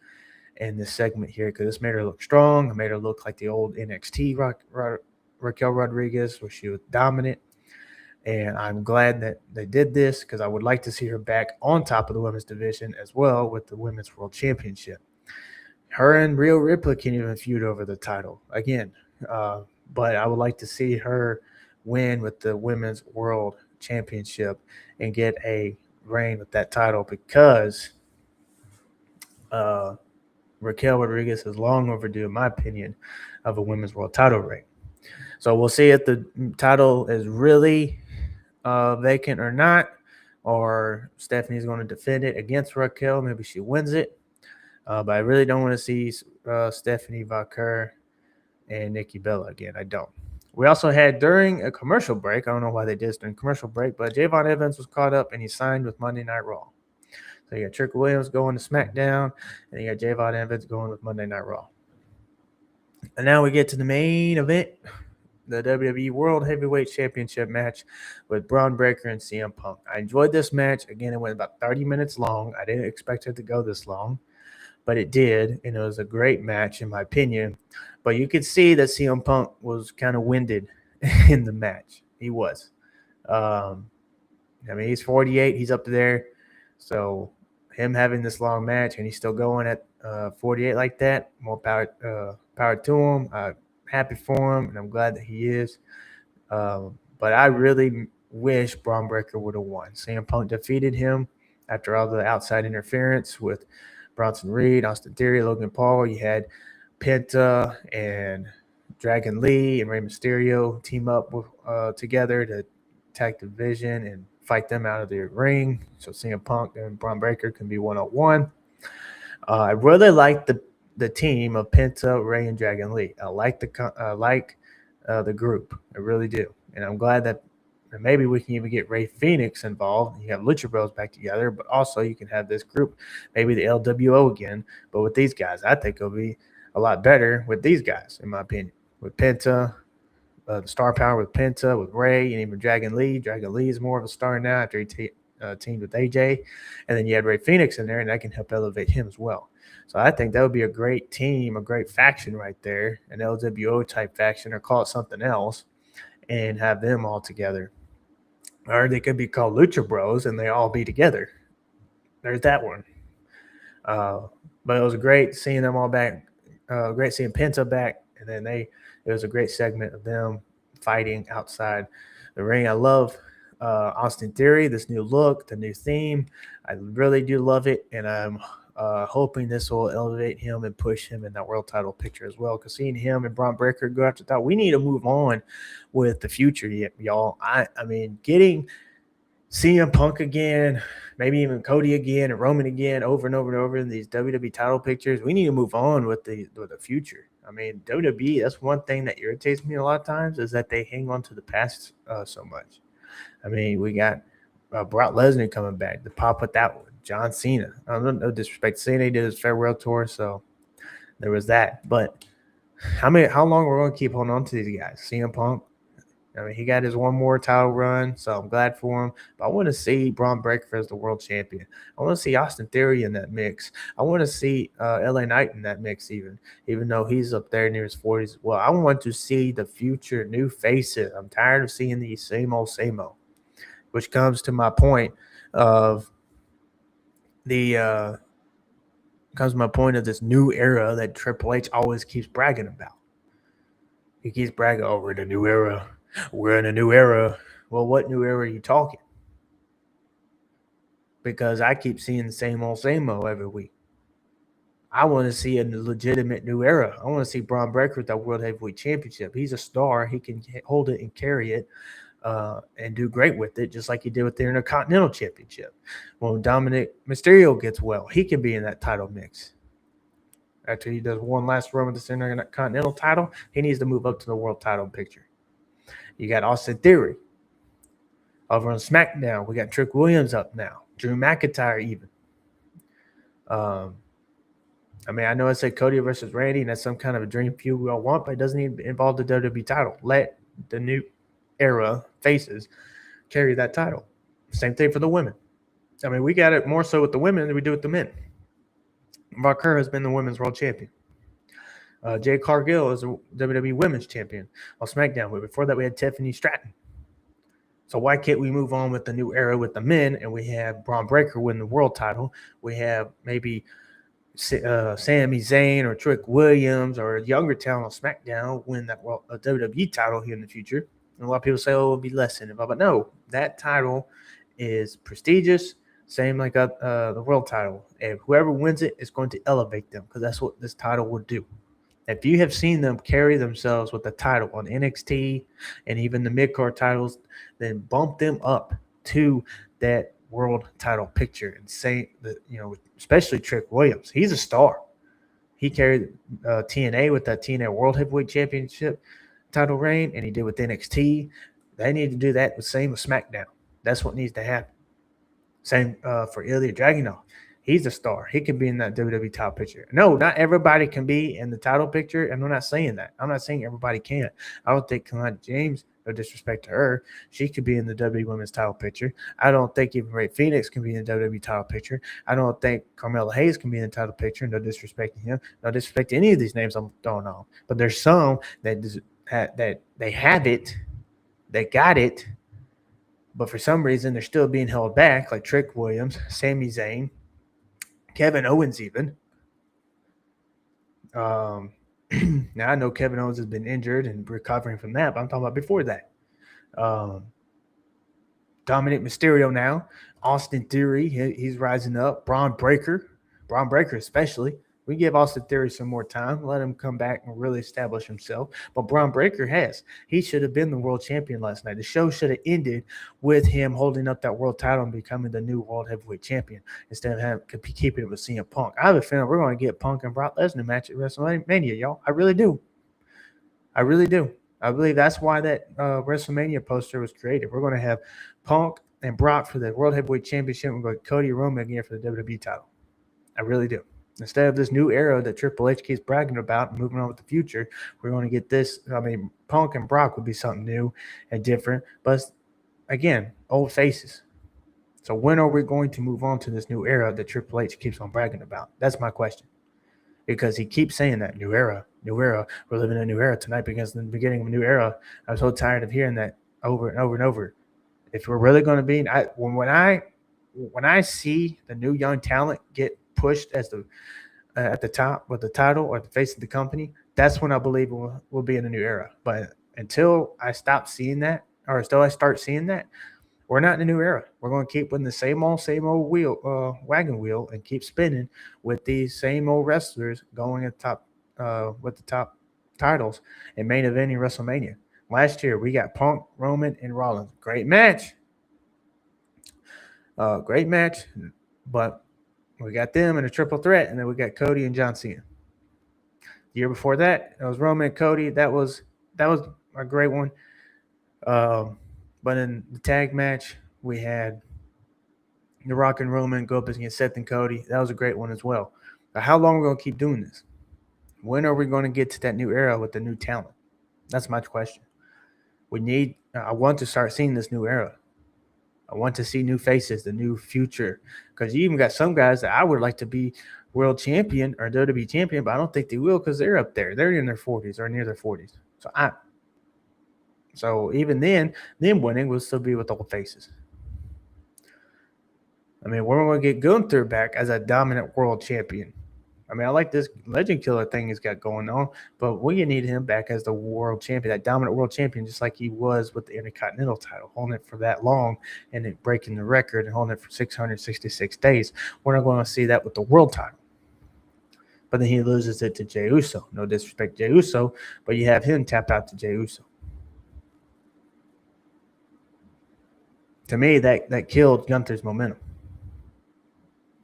in this segment here, because this made her look strong. It made her look like the old NXT Raquel Rodriguez, where she was dominant. And I'm glad that they did this, because I would like to see her back on top of the women's division as well with the Women's World Championship. Her and Rhea Ripley can even feud over the title again. But I would like to see her win with the Women's World championship and get a reign with that title because Raquel Rodriguez is long overdue, in my opinion, of a women's world title reign. So we'll see if the title is really vacant or not, or Stephanie's going to defend it against Raquel. Maybe she wins it. But I really don't want to see Stephanie Vaquer and Nikki Bella again. I don't. We also had during a commercial break, I don't know why they did this during commercial break, but Javon Evans was caught up and he signed with Monday Night Raw. So you got Trick Williams going to SmackDown, and you got Javon Evans going with Monday Night Raw. And now we get to the main event, the WWE World Heavyweight Championship match with Braun Breaker and CM Punk. I enjoyed this match. Again, it went about 30 minutes long. I didn't expect it to go this long, but it did, and it was a great match in my opinion. But you could see that CM Punk was kind of winded in the match. He was. I mean, he's 48. He's up there. So him having this long match and he's still going at 48 like that, more power to him. I'm happy for him, and I'm glad that he is. But I really wish Braun Breaker would have won. CM Punk defeated him after all the outside interference with Bronson Reed, Austin Theory, Logan Paul. You had Penta and Dragon Lee and Rey Mysterio team up together to attack the Division and fight them out of the ring. So CM Punk and Braun Breaker can be one-on-one. I really like the team of Penta, Rey, and Dragon Lee. I like the group. I really do. And I'm glad that maybe we can even get Rey Fenix involved. You have Lucha Bros back together, but also you can have this group, maybe the LWO again. But with these guys, I think it'll be a lot better with these guys, in my opinion. With Penta, the star power with Penta, with Rey, and even Dragon Lee. Dragon Lee is more of a star now after he teamed with AJ. And then you had Rey Fenix in there, and that can help elevate him as well. So I think that would be a great team, a great faction right there, an LWO-type faction, or call it something else, and have them all together. Or they could be called Lucha Bros, and they all be together. There's that one. But it was great seeing them all back. Great seeing Penta back, and then it was a great segment of them fighting outside the ring. I love Austin Theory, this new look, the new theme. I really do love it, and I'm hoping this will elevate him and push him in that world title picture as well. Because seeing him and Braun Breaker go after that, we need to move on with the future, y'all. I mean, getting CM Punk again, maybe even Cody again and Roman again over and over and over in these WWE title pictures. We need to move on with the future. I mean, WWE, that's one thing that irritates me a lot of times, is that they hang on to the past so much. I mean, we got Brock Lesnar coming back. The pop with that one. John Cena. No disrespect. Cena did his farewell tour, so there was that. But how long we're going to keep holding on to these guys? CM Punk, I mean, he got his one more title run, so I'm glad for him. But I want to see Braun Breaker as the world champion. I want to see Austin Theory in that mix. I want to see LA Knight in that mix even though he's up there near his 40s as well. I want to see the future new faces. I'm tired of seeing these same old, which comes to my point of this new era that Triple H always keeps bragging about. He keeps bragging, oh, we're in a new era. We're in a new era. Well, what new era are you talking? Because I keep seeing the same old every week. I want to see a legitimate new era. I want to see Braun Breaker with that World Heavyweight Championship. He's a star. He can hold it and carry it and do great with it, just like he did with the Intercontinental Championship. When Dominic Mysterio gets well, he can be in that title mix. After he does one last run with the Intercontinental title, he needs to move up to the world title picture. You got Austin Theory over on SmackDown. We got Trick Williams up now. Drew McIntyre even. I mean, I know I said Cody versus Randy, and that's some kind of a dream feud we all want, but it doesn't even involve the WWE title. Let the new era faces carry that title. Same thing for the women. I mean, we got it more so with the women than we do with the men. Vaquer has been the women's world champion. Jade Cargill is a WWE Women's Champion on SmackDown. But before that, we had Tiffany Stratton. So why can't we move on with the new era with the men, and we have Braun Breaker win the world title? We have maybe Sami Zayn or Trick Williams or a younger talent on SmackDown win that WWE title here in the future. And a lot of people say, oh, it'll be less than it. But no, that title is prestigious, same like the world title. And whoever wins it is going to elevate them because that's what this title will do. If you have seen them carry themselves with the title on NXT and even the mid-card titles, then bump them up to that world title picture and say that, especially Trick Williams, he's a star. He carried TNA with that TNA World Heavyweight Championship title reign, and he did with NXT. They need to do that the same with SmackDown. That's what needs to happen. Same for Ilya Dragunov. He's a star. He can be in that WWE title picture. No, not everybody can be in the title picture, and I'm not saying that. I'm not saying everybody can. I don't think Kalani James, no disrespect to her, she could be in the WWE Women's title picture. I don't think even Ray Phoenix can be in the WWE title picture. I don't think Carmelo Hayes can be in the title picture. No disrespect to him. No disrespect to any of these names I'm throwing on. But there's some that they have it, they got it, but for some reason they're still being held back, like Trick Williams, Sami Zayn, Kevin Owens even. Now I know Kevin Owens has been injured and recovering from that, but I'm talking about before that. Dominic Mysterio now. Austin Theory, he's rising up. Braun Breaker especially. We give Austin Theory some more time. Let him come back and really establish himself. But Braun Breaker has. He should have been the world champion last night. The show should have ended with him holding up that world title and becoming the new world heavyweight champion instead of keeping it with CM Punk. I have a feeling we're going to get Punk and Brock Lesnar match at WrestleMania, y'all. I really do. I believe that's why that WrestleMania poster was created. We're going to have Punk and Brock for the World Heavyweight Championship. We're going to Cody Roman again for the WWE title. I really do. Instead of this new era that Triple H keeps bragging about and moving on with the future, we're going to get this. I mean, Punk and Brock would be something new and different. But, again, old faces. So when are we going to move on to this new era that Triple H keeps on bragging about? That's my question. Because he keeps saying that, new era. We're living in a new era tonight because in the beginning of a new era, I'm so tired of hearing that over and over and over. If we're really going to be when I see the new young talent get pushed as at the top with the title or the face of the company, that's when I believe we'll be in a new era. But until I stop seeing that, or until I start seeing that, we're not in a new era. We're going to keep in the same old wheel, wagon wheel, and keep spinning with these same old wrestlers going at the top with the top titles and main eventing WrestleMania. Last year we got Punk, Roman, and Rollins. Great match, but we got them in a triple threat, and then we got Cody and John Cena. The year before that, it was Roman and Cody. That was a great one. But in the tag match, we had The Rock and Roman go up against Seth and Cody. That was a great one as well. But how long are we going to keep doing this? When are we going to get to that new era with the new talent? That's my question. I want to start seeing this new era. I want to see new faces, the new future. Because you even got some guys that I would like to be world champion or WWE champion, but I don't think they will because they're up there. They're in their 40s or near their 40s. So even then, them winning will still be with old faces. I mean, we're going to get Gunther back as a dominant world champion. I mean, I like this Legend Killer thing he's got going on, but we need him back as the world champion, that dominant world champion, just like he was with the Intercontinental title, holding it for that long and then breaking the record and holding it for 666 days. We're not going to see that with the world title. But then he loses it to Jey Uso. No disrespect to Jey Uso, but you have him tap out to Jey Uso. To me, that killed Gunther's momentum.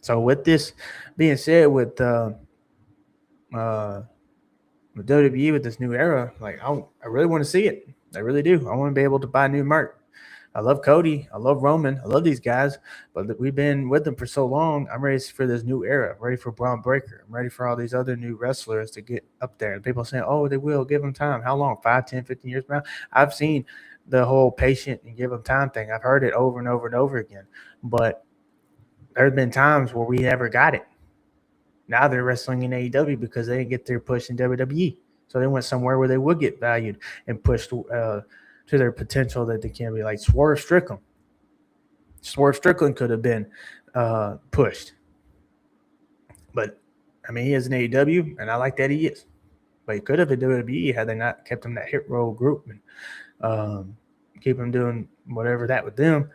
So with this being said, with WWE with this new era, like I really want to see it. I really do. I want to be able to buy new merch. I love Cody. I love Roman. I love these guys, but we've been with them for so long. I'm ready for this new era. I'm ready for Braun Breaker. I'm ready for all these other new wrestlers to get up there. And people saying, oh, they will. Give them time. How long? 5, 10, 15 years from now? I've seen the whole patient and give them time thing. I've heard it over and over and over again. But there have been times where we never got it. Now they're wrestling in AEW because they didn't get their push in WWE. So they went somewhere where they would get valued and pushed to their potential that they can be, like Swerve Strickland. Swerve Strickland could have been pushed. But, I mean, he is an AEW, and I like that he is. But he could have at WWE had they not kept him that hit roll group and keep him doing whatever that with them.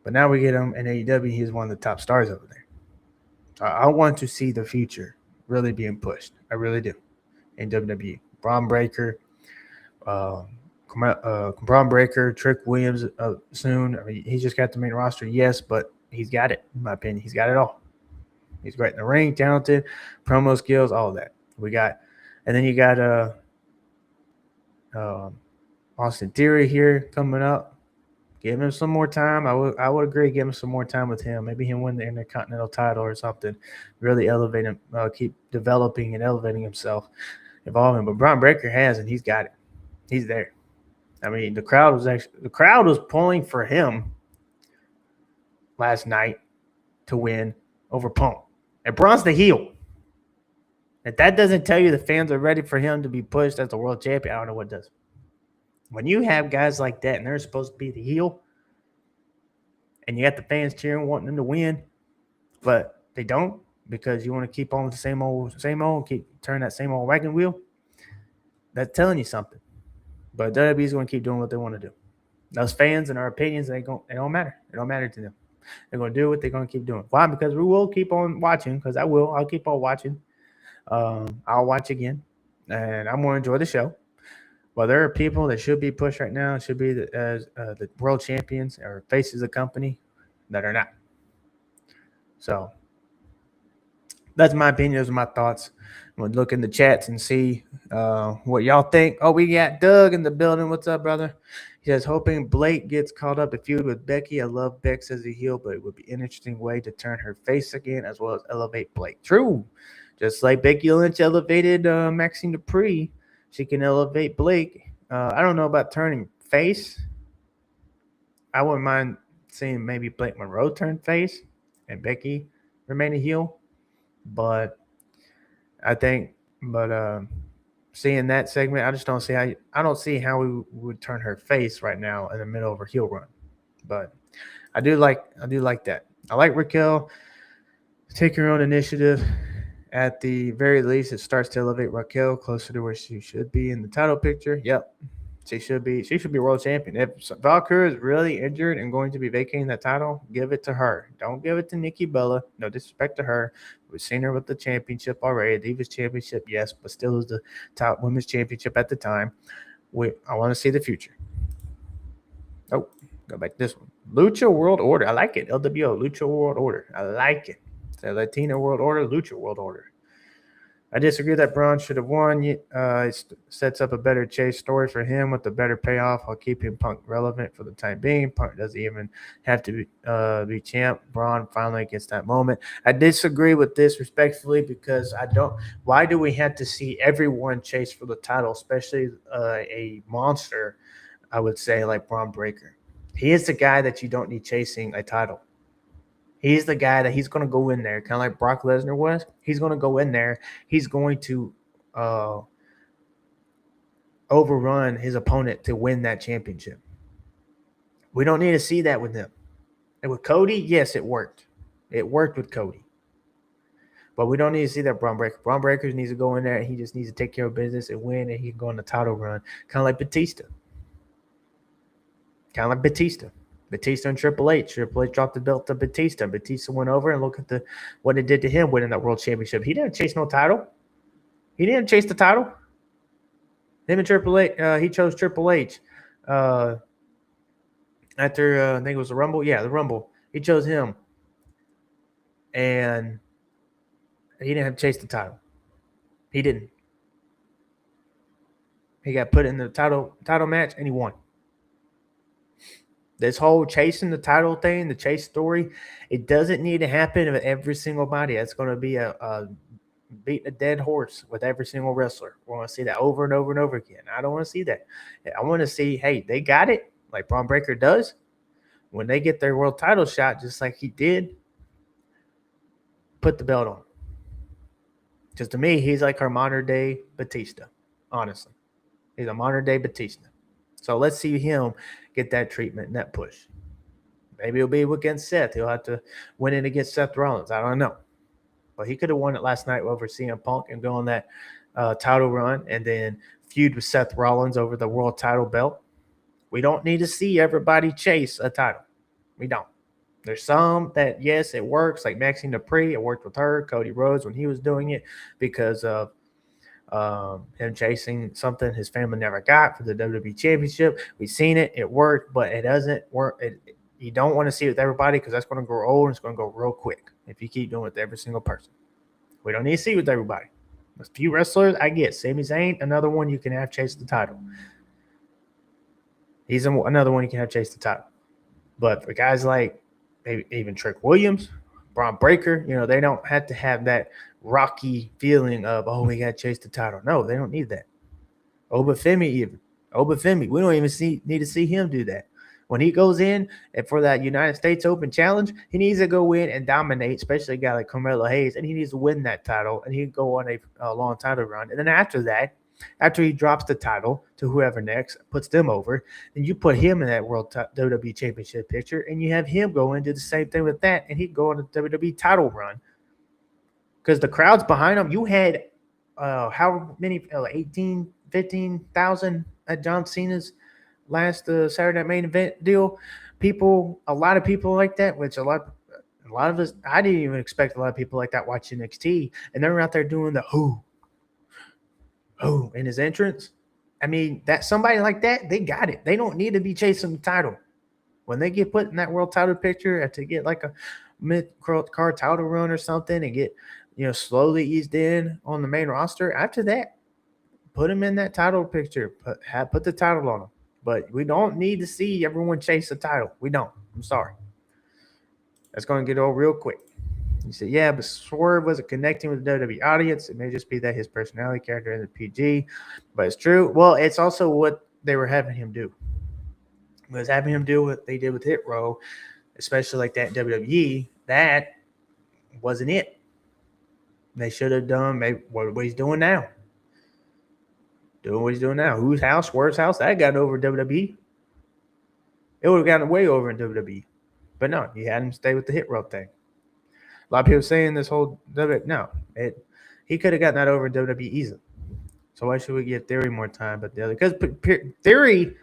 But now we get him in AEW. He's one of the top stars over there. So I want to see the future really being pushed. I really do. In WWE. Braun Breaker, Trick Williams soon. I mean, he just got the main roster, yes, but he's got it, in my opinion. He's got it all. He's great in the ring, talented, promo skills, all of that. And then you got Austin Theory here coming up. Give him some more time. I would agree. Give him some more time with him. Maybe he'll win the Intercontinental title or something. Really elevate him. Keep developing and elevating himself, evolving. But Braun Breaker has, and he's got it. He's there. I mean, the crowd was pulling for him last night to win over Punk. And Braun's the heel. If that doesn't tell you the fans are ready for him to be pushed as the world champion, I don't know what does. When you have guys like that and they're supposed to be the heel, and you got the fans cheering, wanting them to win, but they don't because you want to keep on the same old, keep turning that same old wagon wheel, that's telling you something. But WWE's going to keep doing what they want to do. Those fans and our opinions, they don't matter. It don't matter to them. They're going to do what they're going to keep doing. Why? Because we will keep on watching, because I will. I'll keep on watching. I'll watch again, and I'm going to enjoy the show. Well, there are people that should be pushed right now, should be the world champions or faces of the company that are not. So that's my opinion. Those are my thoughts. I'm going to look in the chats and see what y'all think. Oh, we got Doug in the building. What's up, brother? He says, hoping Blake gets caught up to feud with Becky. I love Bex as a heel, but it would be an interesting way to turn her face again as well as elevate Blake. True. Just like Becky Lynch elevated Maxine Dupree, she can elevate Blake. I don't know about turning face. I wouldn't mind seeing maybe Blake Monroe turn face and Becky remain a heel. But seeing that segment, I just don't see how we would turn her face right now in the middle of her heel run. But I do like that. I like Raquel take her own initiative. At the very least, it starts to elevate Raquel closer to where she should be in the title picture. Yep. She should be world champion. If Valkyrie is really injured and going to be vacating that title, give it to her. Don't give it to Nikki Bella. No disrespect to her. We've seen her with the championship already. Divas championship, yes, but still is the top women's championship at the time. I want to see the future. Oh, go back to this one. Lucha World Order. I like it. LWO, Lucha World Order. I like it. The Latina World Order, Lucha World Order. I disagree that Braun should have won. It sets up a better chase story for him with a better payoff while keeping Punk relevant for the time being. Punk doesn't even have to be champ. Braun finally gets that moment. I disagree with this respectfully because I don't. Why do we have to see everyone chase for the title, especially a monster, I would say, like Braun Breaker? He is the guy that you don't need chasing a title. He's the guy that he's going to go in there, kind of like Brock Lesnar was. He's going to go in there. He's going to overrun his opponent to win that championship. We don't need to see that with him. And with Cody, yes, it worked. It worked with Cody. But we don't need to see that Braun Breaker. Braun Breaker needs to go in there and he just needs to take care of business and win, and he can go on the title run, kind of like Batista. Batista and Triple H. Triple H dropped the belt to Batista. Batista went over and look at what it did to him winning that world championship. He didn't chase no title. He didn't chase the title. Him and Triple H, he chose Triple H. After, I think it was the Rumble. Yeah, the Rumble. He chose him. And he didn't have to chase the title. He didn't. He got put in the title match and he won. This whole chasing the title thing, the chase story, it doesn't need to happen with every single body. It's going to be a beating a dead horse with every single wrestler. We want to see that over and over and over again. I don't want to see that. I want to see, hey, they got it like Braun Breaker does. When they get their world title shot, just like he did, put the belt on. Because to me, he's like our modern day Batista, honestly. He's a modern day Batista. So let's see him get that treatment and that push. Maybe it'll be against Seth. He'll have to win it against Seth Rollins. I don't know. But he could have won it last night over CM Punk and go on that title run and then feud with Seth Rollins over the world title belt. We don't need to see everybody chase a title. We don't. There's some that, yes, it works, like Maxine Dupree. It worked with her, Cody Rhodes when he was doing it because of him chasing something his family never got for the WWE Championship. We've seen it. It worked, but it doesn't work. You don't want to see it with everybody because that's going to grow old and it's going to go real quick if you keep doing it with every single person. We don't need to see it with everybody. A few wrestlers, I get. Sami Zayn, another one you can have chase the title. He's another one you can have chase the title. But for guys like maybe even Trick Williams, Braun Breaker, they don't have to have that rocky feeling of, oh, we got to chase the title. No, they don't need that. Obafemi, we don't even need to see him do that. When he goes in and for that United States Open Challenge, he needs to go in and dominate, especially a guy like Carmelo Hayes, and he needs to win that title, and he can go on a long title run. And then after that, after he drops the title to whoever next, puts them over, then you put him in that World WWE Championship picture, and you have him go and do the same thing with that, and he go on a WWE title run. Because the crowd's behind him. You had how many, 18, 15,000 at John Cena's last Saturday Night Main Event deal. A lot of people like that, which a lot of us, I didn't even expect a lot of people like that watching NXT, and they're out there doing the who in his entrance. I mean, that somebody like that, they got it. They don't need to be chasing the title. When they get put in that world title picture to get like a mid-card title run or something and get, slowly eased in on the main roster, after that, put him in that title picture. Put the title on him. But we don't need to see everyone chase the title. We don't. I'm sorry. That's going to get old real quick. You say, yeah, but Swerve wasn't connecting with the WWE audience. It may just be that his personality, character, and the PG. But it's true. Well, it's also what they were having him do. It was having him do what they did with Hit Row, especially like that in WWE. That wasn't it. They should have done maybe what he's doing now. Doing what he's doing now. Whose house? Swerve's house? That got over WWE. It would have gotten way over in WWE. But no, you had him stay with the Hit Row thing. A lot of people saying this whole he could have gotten that over in WWE easily. So why should we give Theory more time? But the other, because Theory,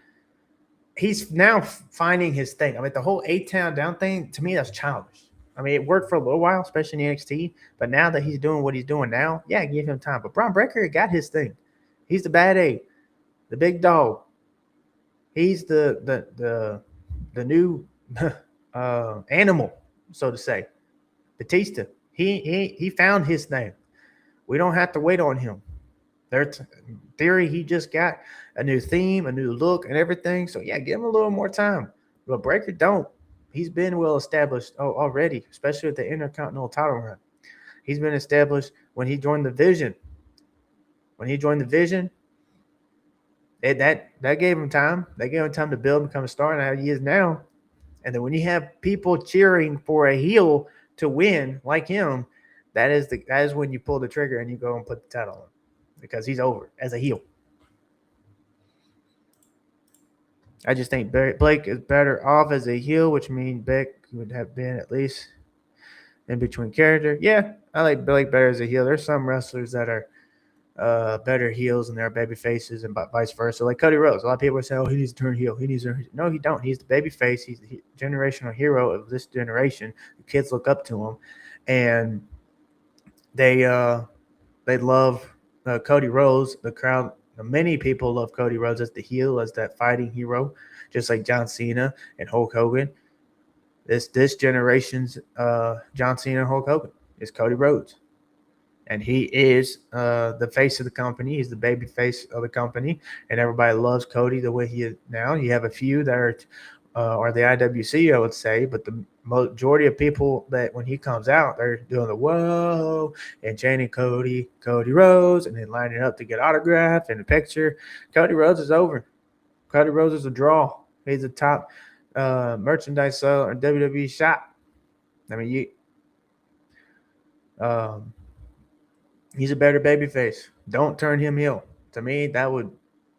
he's now finding his thing. I mean, the whole 8-town down thing, to me, that's childish. I mean, it worked for a little while, especially in NXT. But now that he's doing what he's doing now, yeah, give him time. But Braun Breaker got his thing. He's the bad A, the big dog. He's the new animal, so to say. Batista. He found his thing. We don't have to wait on him. Theory, he just got a new theme, a new look, and everything. So yeah, give him a little more time. But Breaker don't. He's been well established already, especially with the Intercontinental title run. He's been established when he joined the Vision. When he joined the Vision, that gave him time. That gave him time to build and become a star, and how he is now. And then when you have people cheering for a heel to win like him, that is when you pull the trigger and you go and put the title on, because he's over as a heel. I just think Blake is better off as a heel, which means Beck would have been at least in between character. Yeah, I like Blake better as a heel. There's some wrestlers that are better heels and they're baby faces, and vice versa. Like Cody Rhodes. A lot of people say, "Oh, he needs to turn heel. He needs to." No, he don't. He's the baby face. He's the generational hero of this generation. The kids look up to him, and they love Cody Rhodes. The crowd, many people love Cody Rhodes as the heel, as that fighting hero, just like John Cena and Hulk Hogan. This generation's John Cena and Hulk Hogan is Cody Rhodes. And he is the face of the company. He's the baby face of the company. And everybody loves Cody the way he is now. You have a few that are the IWC, I would say. But the majority of people that when he comes out, they're doing the whoa and chanting Cody Rhodes, and then lining up to get autograph and a picture. Cody Rhodes is over. Cody Rhodes is a draw. He's a top merchandise seller in WWE shop. I mean, he's a better babyface. Don't turn him heel. To me, that would.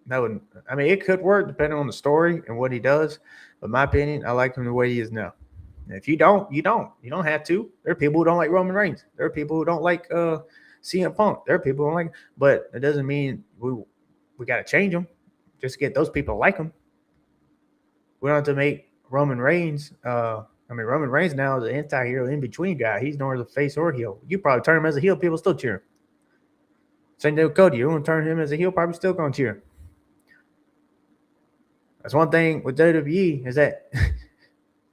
I mean, it could work depending on the story and what he does. But in my opinion, I like him the way he is now. And if you don't, you don't. You don't have to. There are people who don't like Roman Reigns. There are people who don't like CM Punk. There are people who don't like him, but it doesn't mean we got to change them. Just get those people to like him. We don't have to make Roman Reigns. Roman Reigns now is an anti-hero in between guy. He's nor the face or heel. You probably turn him as a heel, people still cheer him. Same thing with Cody. You want to turn him as a heel, probably still going to cheer him. That's one thing with WWE is that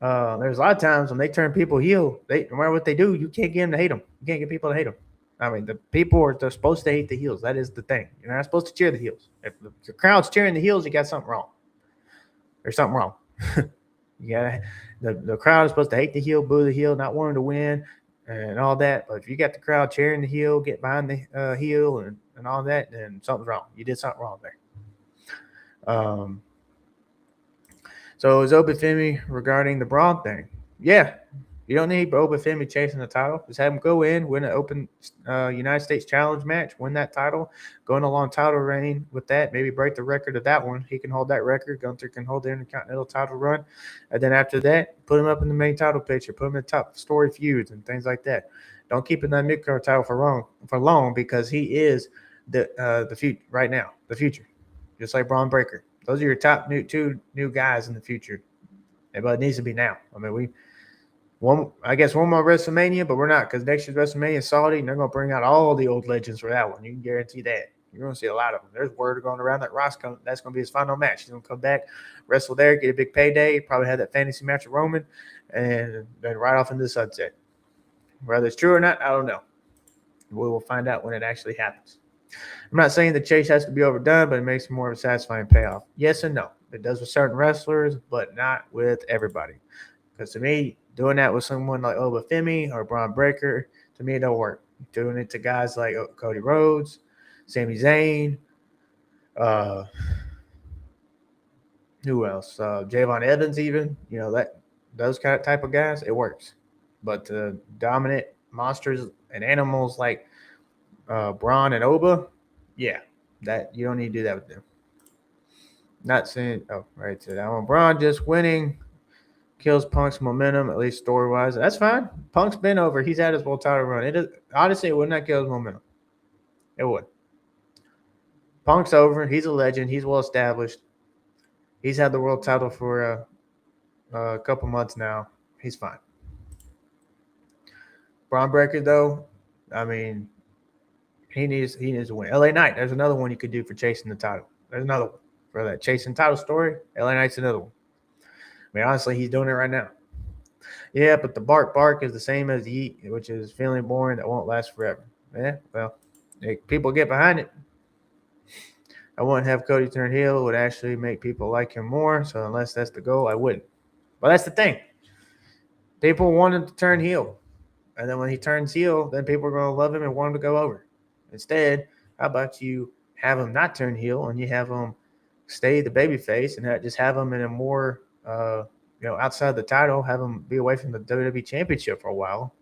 there's a lot of times when they turn people heel, no matter what they do, you can't get them to hate them. You can't get people to hate them. I mean, the people they're supposed to hate the heels. That is the thing. You're not supposed to cheer the heels. If the crowd's cheering the heels, you got something wrong. There's something wrong. The crowd is supposed to hate the heel, boo the heel, not wanting to win, and all that. But if you got the crowd cheering the heel, get behind the heel, and all that, then something's wrong. You did something wrong there. So is Obafemi regarding the Braun thing? Yeah. You don't need Obafemi chasing the title. Just have him go in, win an open United States Challenge match, win that title, go on a long title reign with that, maybe break the record of that one. He can hold that record. Gunther can hold the Intercontinental title run. And then after that, put him up in the main title picture, put him in the top story feuds and things like that. Don't keep him in that mid-card title for long because he is the future right now, the future, just like Braun Breaker. Those are your top two new guys in the future. But it needs to be now. I mean, I guess one more WrestleMania, but we're not because next year's WrestleMania is Saudi, and they're going to bring out all the old legends for that one. You can guarantee that. You're going to see a lot of them. There's word going around that Ross that's going to be his final match. He's going to come back, wrestle there, get a big payday, probably have that fantasy match with Roman, and then right off into the sunset. Whether it's true or not, I don't know. We will find out when it actually happens. I'm not saying the chase has to be overdone, but it makes more of a satisfying payoff. Yes and no. It does with certain wrestlers, but not with everybody. Because to me, doing that with someone like Obafemi or Braun Breaker, to me, it don't work. Doing it to guys like Cody Rhodes, Sami Zayn, who else? Javon Evans, even. Those kind of type of guys, it works. But the dominant monsters and animals like Braun and Oba, yeah, that you don't need to do that with them. Not saying, right to that one. Braun just winning kills Punk's momentum, at least story-wise. That's fine. Punk's been over. He's had his world title run. Honestly, it would not kill his momentum. It would. Punk's over. He's a legend. He's well-established. He's had the world title for a couple months now. He's fine. Braun Breaker, though, I mean, he needs to win. LA Knight, there's another one you could do for chasing the title. There's another one for that chasing title story. LA Knight's another one. I mean, honestly, he's doing it right now. Yeah, but the bark is the same as the eat, which is feeling boring that won't last forever. Yeah, well, people get behind it. I wouldn't have Cody turn heel. It would actually make people like him more. So unless that's the goal, I wouldn't. But that's the thing. People want him to turn heel. And then when he turns heel, then people are going to love him and want him to go over. Instead, how about you have him not turn heel and you have him stay the babyface and just have him in a more outside the title, have him be away from the WWE Championship for a while,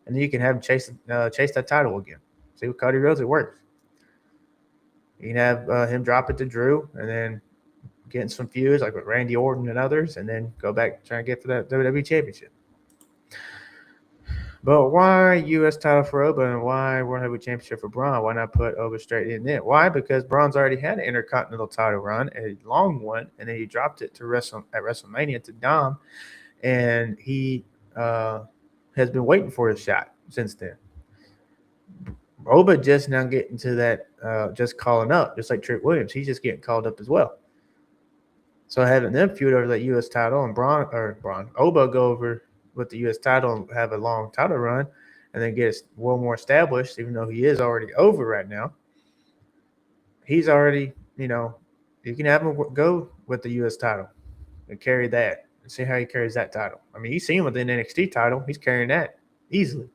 and then you can have him chase that title again. See, with Cody Rhodes, it works. You can have him drop it to Drew, and then get in some feuds like with Randy Orton and others, and then go back trying to get for that WWE Championship. But why U.S. title for Oba and why World Heavyweight Championship for Braun? Why not put Oba straight in it? Why? Because Braun's already had an Intercontinental title run, a long one, and then he dropped it to WrestleMania to Dom, and he has been waiting for his shot since then. Oba just now getting to that, just calling up, just like Trick Williams. He's just getting called up as well. So having them feud over that U.S. title and Oba go over with the U.S. title and have a long title run and then get one more established, even though he is already over right now. He's already, you can have him go with the U.S. title and carry that and see how he carries that title. I mean, he's seen him with the NXT title. He's carrying that easily.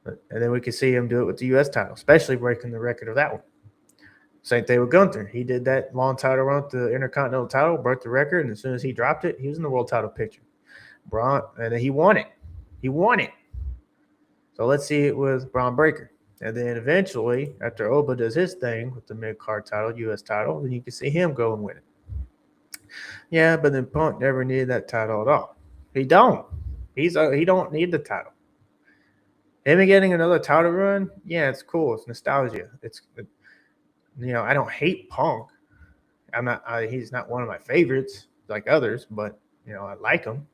And then we can see him do it with the U.S. title, especially breaking the record of that one. Same thing with Gunther. He did that long title run with the Intercontinental title, broke the record, and as soon as he dropped it, he was in the world title picture. Braun, and then he won it. So let's see it with Braun Breaker. And then eventually, after Oba does his thing with the mid-card title, U.S. title, then you can see him go and win it. Yeah, but then Punk never needed that title at all. He don't. He don't need the title. Him getting another title run, yeah, it's cool. It's nostalgia. I don't hate Punk. He's not one of my favorites like others, but I like him.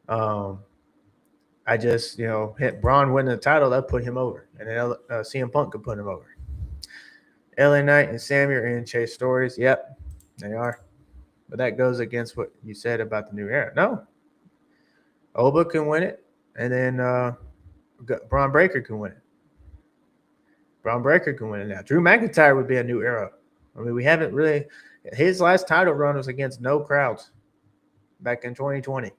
I just hit Braun winning the title, that put him over, and then CM Punk could put him over. LA Knight and Sammy are in Chase stories. Yep, they are. But that goes against what you said about the new era. No. Oba can win it, and then Braun Breaker can win it. Braun Breaker can win it now. Drew McIntyre would be a new era. I mean, we haven't really – his last title run was against no crowds back in 2020.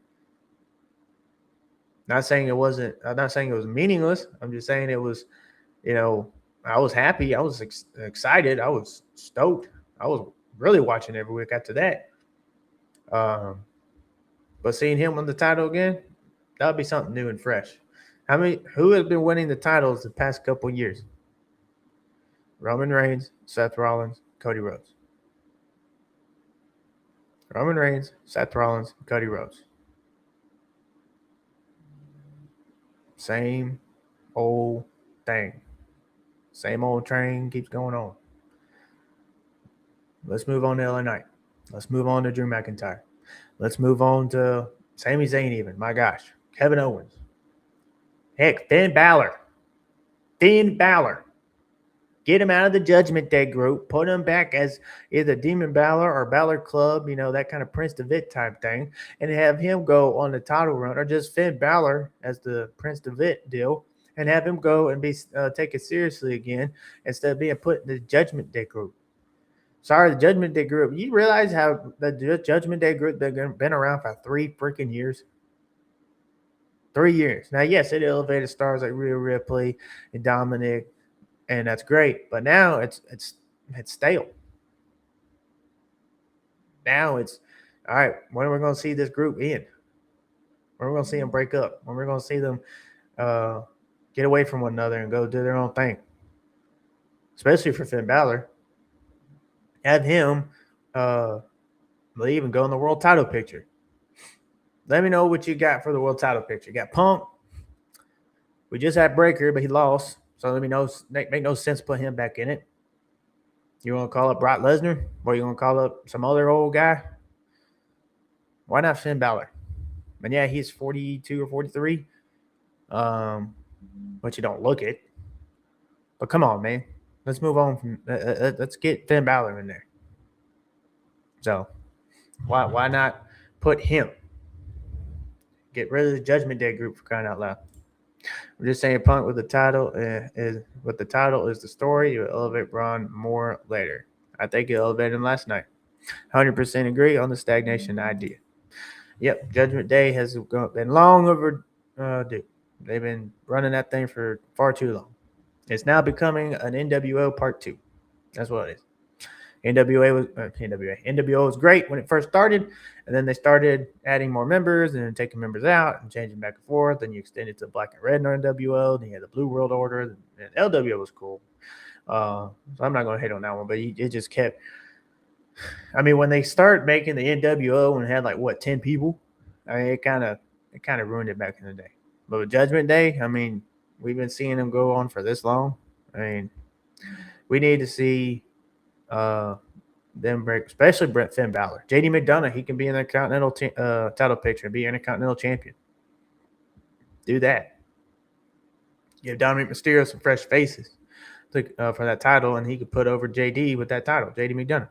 Not saying it wasn't – I'm not saying it was meaningless. I'm just saying it was, I was happy. I was excited. I was stoked. I was really watching every week after that. But seeing him win the title again, that would be something new and fresh. Who has been winning the titles the past couple of years? Roman Reigns, Seth Rollins, Cody Rhodes. Roman Reigns, Seth Rollins, Cody Rhodes. Same old thing. Same old train keeps going on. Let's move on to LA Knight. Let's move on to Drew McIntyre. Let's move on to Sami Zayn even. My gosh. Kevin Owens. Heck, Finn Balor. Get him out of the Judgment Day group. Put him back as either Demon Balor or Balor Club, that kind of Prince Devitt type thing. And have him go on the title run, or just Finn Balor as the Prince Devitt deal, and have him go and be taken seriously again instead of being put in the Judgment Day group. Sorry, the Judgment Day group. You realize how the Judgment Day group been around for 3 freaking years? 3 years. Now, yes, it elevated stars like Rhea Ripley and Dominic, and that's great. But now it's stale. Now it's all right. When are we going to see this group end? When are we going to see them break up? When are we going to see them get away from one another and go do their own thing? Especially for Finn Balor. Have him leave and go in the world title picture. Let me know what you got for the world title picture. You got Punk. We just had Breaker, but he lost. So let me know. Make no sense put him back in it. You want to call up Brock Lesnar? Or you want to call up some other old guy? Why not Finn Balor? And yeah, he's 42 or 43. But you don't look it. But come on, man. Let's move on from let's get Finn Balor in there. So why not put him? Get rid of the Judgment Day group, for crying out loud. We're just saying Punk with the title is the story. You elevate Braun more later. I think you elevated him last night. 100% agree on the stagnation idea. Yep, Judgment Day has been long overdue. They've been running that thing for far too long. It's now becoming an NWO Part 2. That's what it is. NWO was great when it first started, and then they started adding more members and then taking members out and changing back and forth. Then you extended to Black and Red in NWO. Then you had the Blue World Order, and LWO was cool. So I'm not going to hate on that one, but it just kept. I mean, when they started making the NWO and it had 10 people, I mean, it kind of ruined it back in the day. But with Judgment Day, I mean, we've been seeing them go on for this long. I mean, we need to see them break, especially Finn Balor. JD McDonough, he can be in the Continental title picture and be Intercontinental Champion. Do that. Give Dominic Mysterio some fresh faces for that title, and he could put over JD with that title, JD McDonough.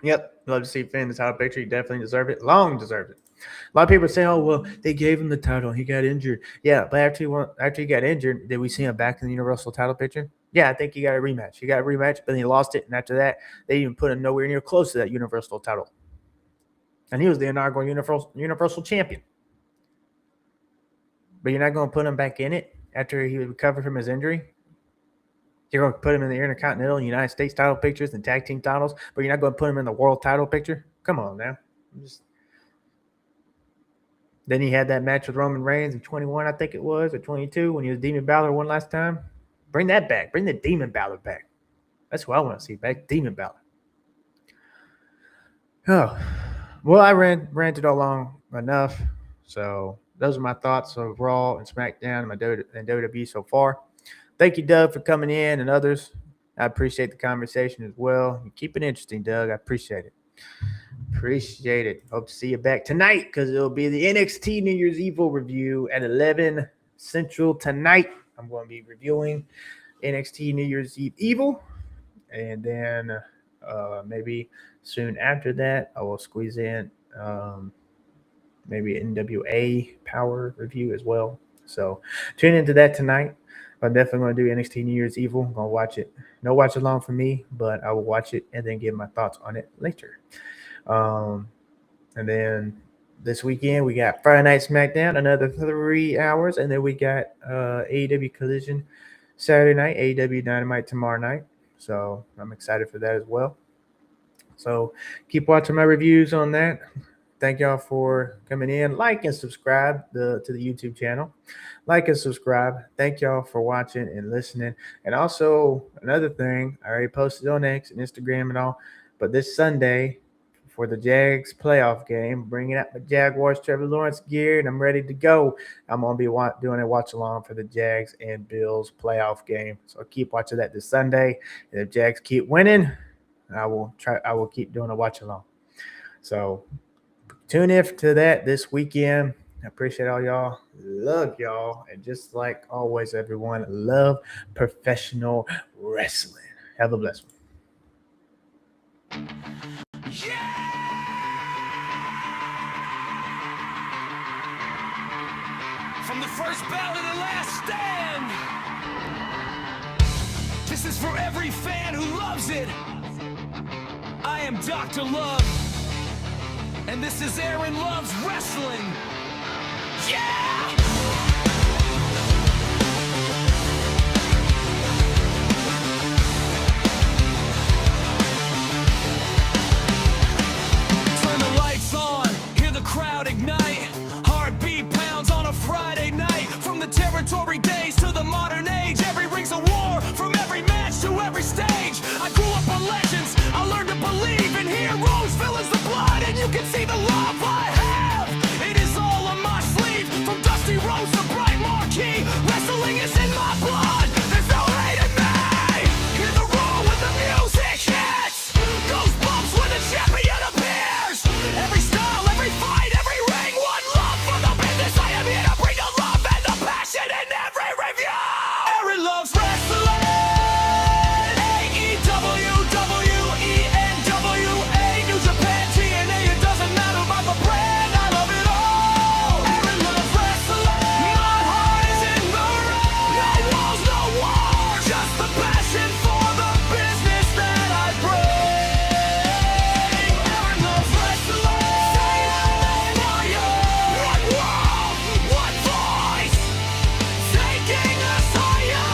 Yep, love to see Finn in the title picture. He definitely deserved it. Long deserved it. A lot of people are saying, "Oh, well, they gave him the title. He got injured." Yeah, but after he got injured, did we see him back in the Universal title picture? Yeah, I think he got a rematch. He got a rematch, but he lost it, and after that, they even put him nowhere near close to that Universal title. And he was the inaugural Universal champion. But you're not going to put him back in it after he recovered from his injury? You're going to put him in the Intercontinental and United States title pictures and tag team titles, but you're not going to put him in the world title picture? Come on now. Then he had that match with Roman Reigns in 21, I think it was, or 22, when he was Demon Balor one last time. Bring that back. Bring the Demon Balor back. That's what I want to see back. Demon Balor. Oh, well, I ranted all long enough. So those are my thoughts of Raw and SmackDown and WWE so far. Thank you, Doug, for coming in, and others. I appreciate the conversation as well. You keep it interesting, Doug. I appreciate it. Appreciate it. Hope to see you back tonight because it'll be the NXT New Year's Evil review at 11 Central tonight. I'm going to be reviewing NXT New Year's Eve Evil, and then maybe soon after that, I will squeeze in maybe NWA Power review as well. So tune into that tonight. I'm definitely going to do NXT New Year's Evil. I'm going to watch it. No watch along for me, but I will watch it and then give my thoughts on it later. And then this weekend, we got Friday Night SmackDown, another 3 hours. And then we got AEW Collision Saturday night, AEW Dynamite tomorrow night. So I'm excited for that as well. So keep watching my reviews on that. Thank y'all for coming in. Like and subscribe to the YouTube channel. Like and subscribe. Thank y'all for watching and listening. And also, another thing, I already posted on X and Instagram and all, but this Sunday for the Jags playoff game, bringing out my Jaguars Trevor Lawrence gear, and I'm ready to go. I'm going to be doing a watch-along for the Jags and Bills playoff game. So keep watching that this Sunday. And if Jags keep winning, I will keep doing a watch-along. So tune in to that this weekend. I appreciate all y'all. Love y'all. And just like always, everyone, love professional wrestling. Have a blessed one. From the first bell to the last stand, this is for every fan who loves it. I am Dr. Love, and this is Aaron Love's Wrestling. Yeah! Turn the lights on, hear the crowd ignite. Heartbeat pounds on a Friday night. From the territory days to the modern age, every ring's a war, from every match to every stage. I grew up on legends, I learned to believe in heroes, villains, the blood, and you can see the love I have. It is all on my sleeve, from Dusty Rhodes to Bright Marquee. Wrestling is in my blood, there's no hate in me. Hear the roar when the music hits, goosebumps when the champion appears. Every style, every fight, every ring, one love for the business. I am here to bring the love and the passion in every review. Aaron loves wrestling. AEW, WWE, NWA, New Japan, TNA. It doesn't matter about the brand, I love it all. Aaron loves wrestling. My heart is in the ring. No walls, no wars, just the passion for the business that I bring. Aaron loves wrestling. Say it, fire. One world, one voice, taking us higher.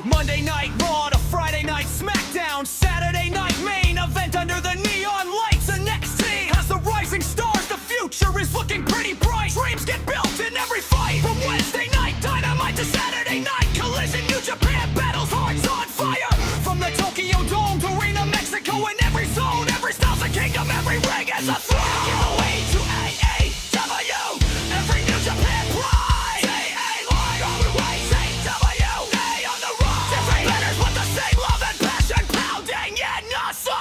Monday Night Raw to Friday Night SmackDown, Saturday night main event under the neon lights. The next team has the rising stars. The future is looking pretty bright. Dreams get built in every fight. From Wednesday night Dynamite to Saturday night Collision, New Japan battles, hearts on fire. From the Tokyo Dome to Arena, Mexico, in every zone, every style's a kingdom, every ring is a throne. Give away to AEW, every New Japan pride. AEW, on the road. Different letters but the same love and passion pounding in your soul.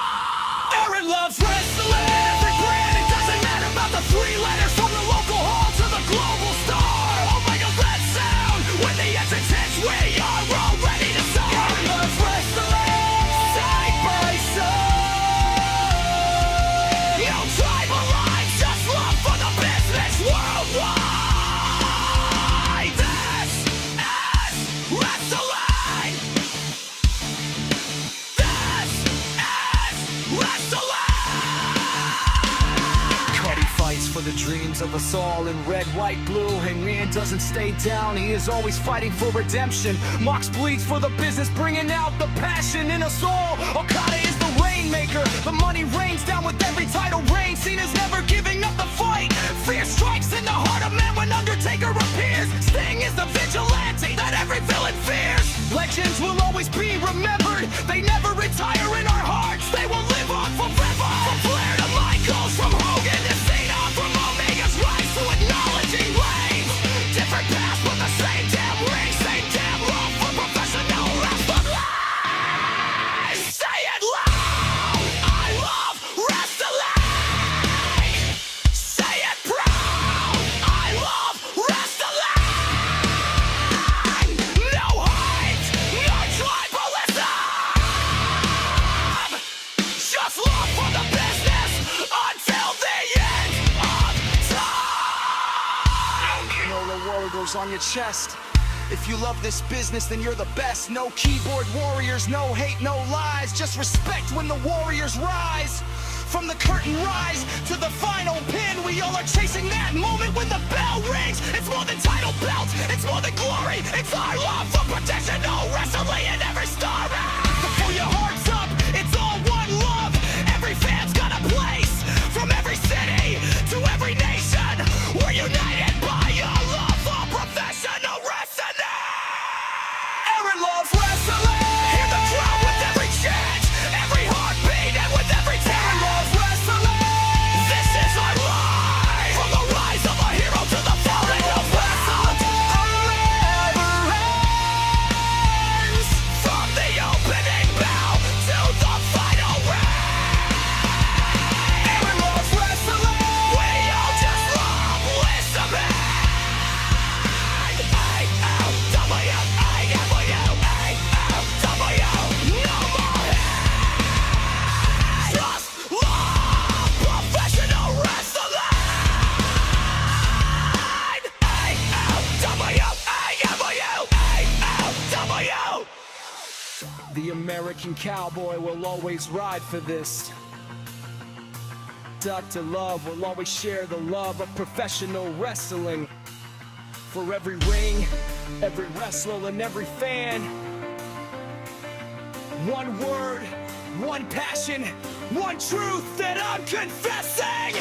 Aaron loves wrestling. Every brand, it doesn't matter about the 3 letters. From the local hall to the global star. Oh my God, that sound. When the essence hits, we are all ready to start. Aaron loves wrestling. Side by side. No tribal lines, just love for the business worldwide. This is wrestling. This is wrestling. Cuddy fights for the dreams of us all in red, white, blue. And man doesn't stay down, he is always fighting for redemption. Mox bleeds for the business, bringing out the passion in us all. Okada is the rainmaker, the money rains down with every title reign. Cena's never giving up the fight. Fear strikes in the heart of man when Undertaker appears. Sting is the vigilante that every villain fears. Legends will always be remembered, they never retire in our hearts. the world goes on your chest. If you love this business, then you're the best. No keyboard warriors, no hate, no lies. Just respect when the warriors rise. From the curtain rise to the final pin, we all are chasing that moment when the bell rings. It's more than title belts, it's more than glory. It's our love for professional wrestling in every story. Before your heart's up, it's all one love. Every fan's got a place. From every city to every nation, we're united by your love for professional wrestling. Aaron loves wrestling. Hear the crowd with every chant, every heartbeat, and with every chant. Aaron loves wrestling. This is our life. From the rise of a hero to the falling of wrestling. Never ends. From the opening bell to the final ring. Aaron loves wrestling. We all just love listening. The American Cowboy will always ride for this. Dr. Love will always share the love of professional wrestling. For every ring, every wrestler, and every fan. One word, one passion, one truth that I'm confessing.